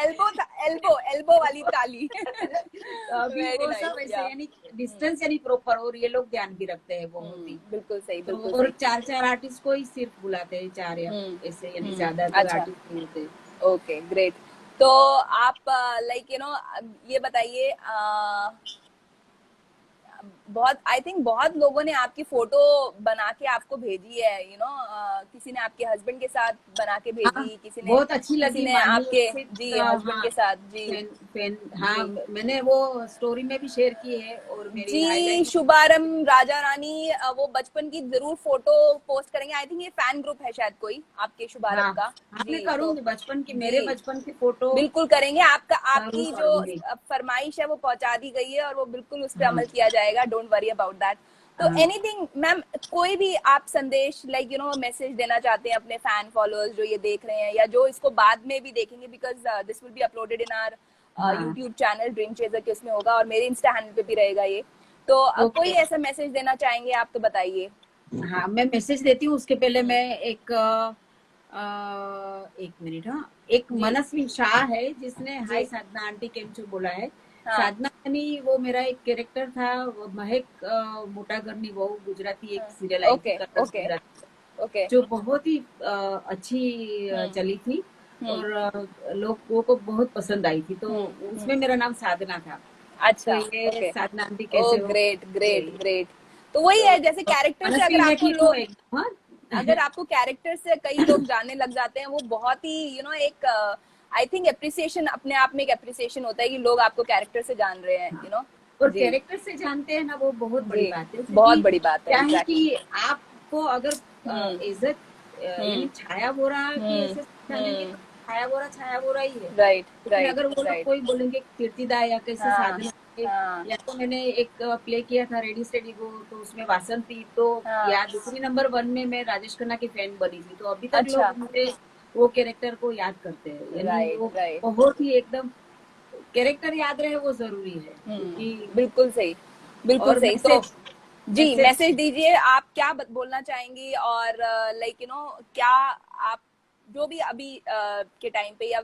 एल्बो एल्बो एल्बो वाली ताली तो अभी वेरी वो नाइस सब ऐसे या यानी डिस्टेंस यानी प्रॉपर, और ये लोग ध्यान भी रखते हैं बहुत ही। बिल्कुल सही तो बिल्कुल और सही। 4 4 आर्टिस्ट को ही सिर्फ बुलाते हैं, 4 या ऐसे, यानी ज्यादा कोई अच्छा आर्टिस्ट नहीं होते। Okay great. तो आप लाइक ये बताइए बहुत आई थिंक बहुत लोगों ने आपकी फोटो बना के आपको भेजी है, किसी ने आपके हस्बैंड के साथ बना के हाँ, भेजी, बहुत अच्छी किसी लगी ने मानी आपके सिर्फ जी हस्बैंड हाँ के साथ जी फैन फैन हाँ, जी मैंने वो स्टोरी में भी शेयर की है और मेरी जी हाईलाइट। शुभारंभ राजा रानी वो बचपन की जरूर फोटो पोस्ट करेंगे। आई थिंक ये फैन ग्रुप है शायद कोई आपके हाँ शुभारंभ का। हाँ, मैं जी तो करूंगी बचपन की, मेरे जी बचपन की फोटो बिल्कुल करेंगे। आपका जरूर आपकी जो करूंगी। फरमाइश है वो पहुंचा दी गई है और वो बिल्कुल उस पर हाँ अमल किया जाएगा, डोंट वरी अबाउट दैट। तो हाँ एनीथिंग मैम, कोई भी आप संदेश लाइक मैसेज देना चाहते हैं अपने फैन फॉलोअर्स जो ये देख रहे हैं या जो इसको बाद में भी देखेंगे, because this will be uploaded in our हाँ यूट्यूब चैनल ड्रीम चेजर के, उसमें होगा और मेरे इंस्टा हैंडल पे भी रहेगा ये। तो कोई ओके। ऐसा मैसेज देना चाहेंगे आप तो बताइए। हाँ, मैं मैसेज देती हूँ, उसके पहले हम्म, मैं एक 1 मिनट, हाँ, एक जी मनस्वी शाह है जिसने हाय जी साधना आंटी केम छू बोला है। हाँ साधना यानी वो मेरा एक कैरेक्टर था, वो महक मोटागરની बहू, गुजराती एक सीरियल आई थी okay colours okay Gujarati, okay जो बहुत ही अच्छी हम्म चली थी हम्म और लोगों को बहुत पसंद आई थी, तो हम्म। उसमें मेरा नाम साधना था। तो अच्छा ये ओके साधना आंटी ओ कैसे हो, ग्रेट ग्रेट यही। ग्रेट। तो वही तो है जैसे कैरेक्टर से मनस्वी अगर मैं आपको ठीक हूँ लोग, एकदम, हाँ। अगर आपको कैरेक्टर से कई लोग जानने लग जाते हैं वो बहुत ही एक आई थिंक एप्रिसिएशन, अपने आप में एक एप्रिसिएशन होता है कि लोग आपको कैरेक्टर से जान रहे हैं हाँ, और जी कैरेक्टर से जानते हैं ना, वो बहुत बड़ी जी बात है, बहुत क्योंकि बड़ी बात है क्या है एग्जैक्टली कि आपको अगर हम्म इज्जत हम्म यानी छाया बोरा की ऐसे जानेंगे हम्म तो छाया बोरा ही है। राइट लेकिन राइट अगर वो लोग राइट कोई बोलेंगे कीर्तिदा या कैसे हाँ साधना है, हाँ या तो मैंने एक प्ले किया था रेडी स्टेडी गो, तो उसमें वासंती, तो हाँ या दूसरी नंबर 1 में मैं राजेश खन्ना की फैन बनी थी, तो अभी तक अच्छा लोग मुझे वो कैरेक्टर को याद करते हैं, यानी राइट वो राइट बहुत ही एकदम कैरेक्टर याद रहे वो जरूरी है, क्योंकि बिल्कुल सही बिल्कुल और सही। तो मैसेज जी मैसेज मैसेज दीजिए, आप क्या बोलना चाहेंगी और लाइक क्या आप जो भी अभी के टाइम पे या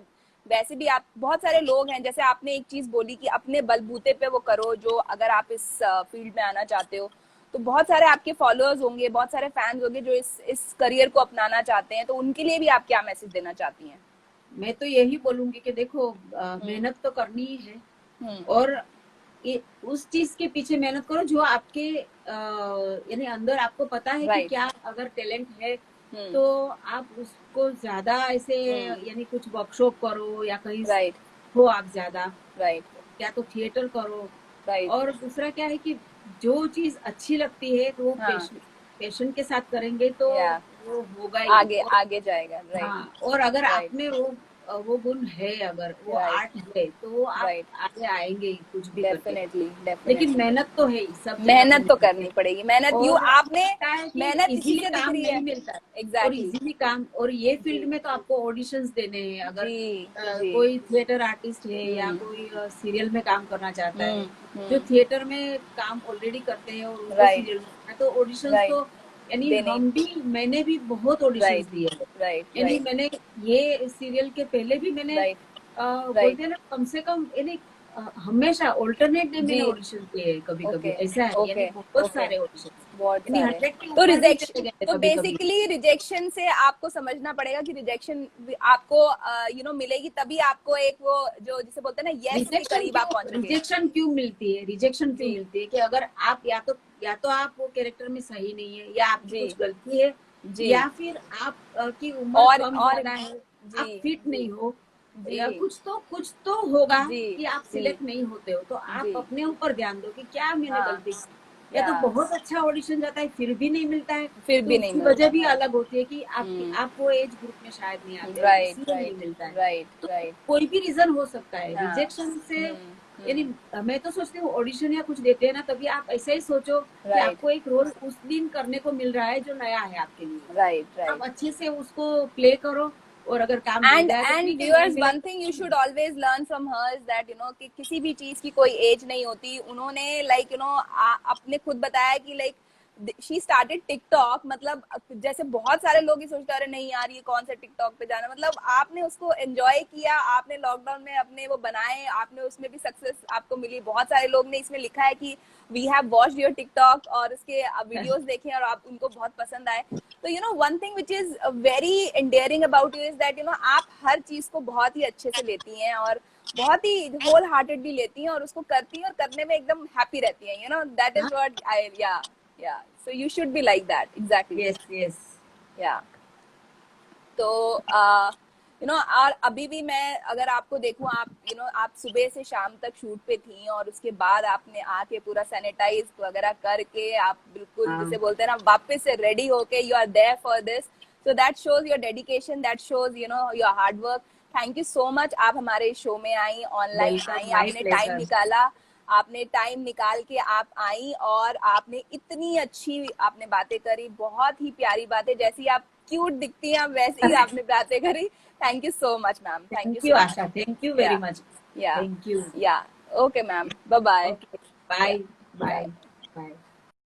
वैसे भी आप, बहुत सारे लोग हैं जैसे आपने एक चीज बोली कि अपने बलबूते पे वो करो जो, अगर आप इस फील्ड में आना चाहते हो तो बहुत सारे आपके फॉलोअर्स होंगे, बहुत सारे फैंस होंगे जो इस करियर को अपनाना चाहते हैं, तो उनके लिए भी आप क्या मैसेज देना चाहती हैं। मैं तो यही बोलूंगी कि देखो हम्म मेहनत तो करनी ही है, हम्म और ये उस चीज के पीछे मेहनत करो जो आपके यानी अंदर आपको पता है कि राइट क्या अगर टैलेंट है, हम्म तो आप उसको ज्यादा ऐसे हम्म यानी कुछ वर्कशॉप करो या कहीं राइट हो आप ज्यादा, राइट या तो थिएटर करो। राइट और दूसरा क्या है कि जो चीज अच्छी लगती है तो वो हाँ पैशन के साथ करेंगे तो या वो होगा ही। आगे और आगे जाएगा राइट हाँ, और अगर आप राइट में वो वो गुण है, अगर वो Right. आर्ट है तो आप Right. आगे आएंगे ही कुछ भी करके। डेफिनेटली लेकिन डेफिनेटली मेहनत तो है ही, सब जगह पे मेहनत तो मेहनत है। करनी पड़ेगी, मेहनत यू और आपने लगता है कि मेहनत इसी इजीली से दिख काम रही है। नहीं मिलता है, और एग्जैक्टली इजीली काम, और ये जी फील्ड में तो आपको ऑडिशंस देने हैं। अगर जी जी कोई थिएटर आर्टिस्ट है या हम्म कोई सीरियल में काम करना चाहता है, जो हम्म थिएटर में काम ऑलरेडी करते हैं और उनको राइट सीरियल में, तो ऑडिशंस राइट तो यानी देने हम भी, मैंने भी बहुत ऑडिशंस राइट दिए हैं। राइट यानी राइट मैंने ये सीरियल के पहले भी मैंने राइट राइट बोलते हैं ना, कम से कम यानी हमेशा ऑल्टरनेट डे मैंने जी ऑडिशन दिए, कभी कभी ओके ऐसा है, यानी ओके बहुत ओके सारे ऑडिशन, बहुत यानी सारे 100 के तो ऊपर भी चले रिजेक्शन गए तो कभी कभी। बेसिकली रिजेक्शन से आपको समझना पड़ेगा कि रिजेक्शन आपको मिलेगी तभी आपको एक वो जो जिसे बोलते हैं ना यस के करीब आप पहुंचोगे। रिजेक्शन क्यों मिलती है, रिजेक्शन क्यों जी मिलती है कि अगर आप या तो आप वो कैरेक्टर में सही नहीं है, या आपकी जी कुछ गलती है, जी या फिर आप की उम्र कम और ज्यादा है, जी आप फिट नहीं हो, जी या कुछ तो होगा जी कि आप जी सिलेक्ट नहीं होते हो। तो आप जी अपने ऊपर ध्यान दो कि क्या मैंने हाँ गलती की। या तो या बहुत अच्छा ऑडिशन जाता है फिर भी नहीं मिलता है, फिर तो भी नहीं उसकी मिलता वजह भी है। अलग होती है कि आपकी, हम्म आप वो एज ग्रुप में शायद नहीं आते हो, राइट इसलिए नहीं राइट मिलता है। राइट तो राइट कोई भी रीजन हो सकता है हाँ रिजेक्शन से। यानी हम्म मैं तो सोचती हूँ ऑडिशन या कुछ देते हैं ना, तभी आप ऐसे ही सोचो कि राइट आपको एक रोल उस दिन करने को मिल रहा है जो नया है आपके लिए, राइट आप राइट अच्छे से उसको प्ले करो, और अगर काम मिल एंड जाए तो एंड ठीक है, नहीं व्यूअर्स मिला वन तो थिंग यू कोई शुड नहीं। Always learn from her is that कि किसी भी चीज की कोई एज नहीं होती। उन्होंने लाइक अपने खुद बताया कि लाइक शी स्टार्टेड टिकटॉक, मतलब जैसे बहुत सारे लोग ही सोचते हैं अरे नहीं यार ये कौन सा टिकटॉक पे जाना, मतलब आपने उसको एंजॉय किया, आपने लॉकडाउन में अपने वो बनाए, आपने उसमें भी सक्सेस आपको मिली। बहुत सारे लोग ने इसमें लिखा है कि we have watched your TikTok और उसके वीडियोस देखे और आप उनको बहुत पसंद आए। तो one thing which is very endearing about you is that आप हर चीज को बहुत ही अच्छे से लेती हैं और बहुत ही होल हार्टेडली लेती हैं और उसको करती हैं और करने में एकदम हैप्पी रहती हैं। दैट इज हाँ, व्हाट आई या so you should be like that exactly yes yes. या तो और अभी भी मैं अगर आपको देखूं, आप आप सुबह से शाम तक शूट पे थी और उसके बाद आपने आके पूरा सैनिटाइज वगैरह करके आप बिल्कुल हाँ, जिसे बोलते हैं ना वापस से रेडी होके you are there for this. So that shows your dedication, that shows your hard work. Thank you so much, आप हमारे शो में आई, ऑनलाइन आई, वेलकम, माय आपने टाइम प्लेजर। निकाला, आपने टाइम निकाल के आप आई और आपने इतनी अच्छी आपने बातें करी, बहुत ही प्यारी बातें, जैसी आप क्यूट दिखती हैं वैसे ही आपने बातें करी। Thank you so much ma'am, thank you thank you so Asha, much. Thank you very yeah much. Yeah thank you. Yeah okay ma'am, bye bye. Okay, bye bye. Bye bye.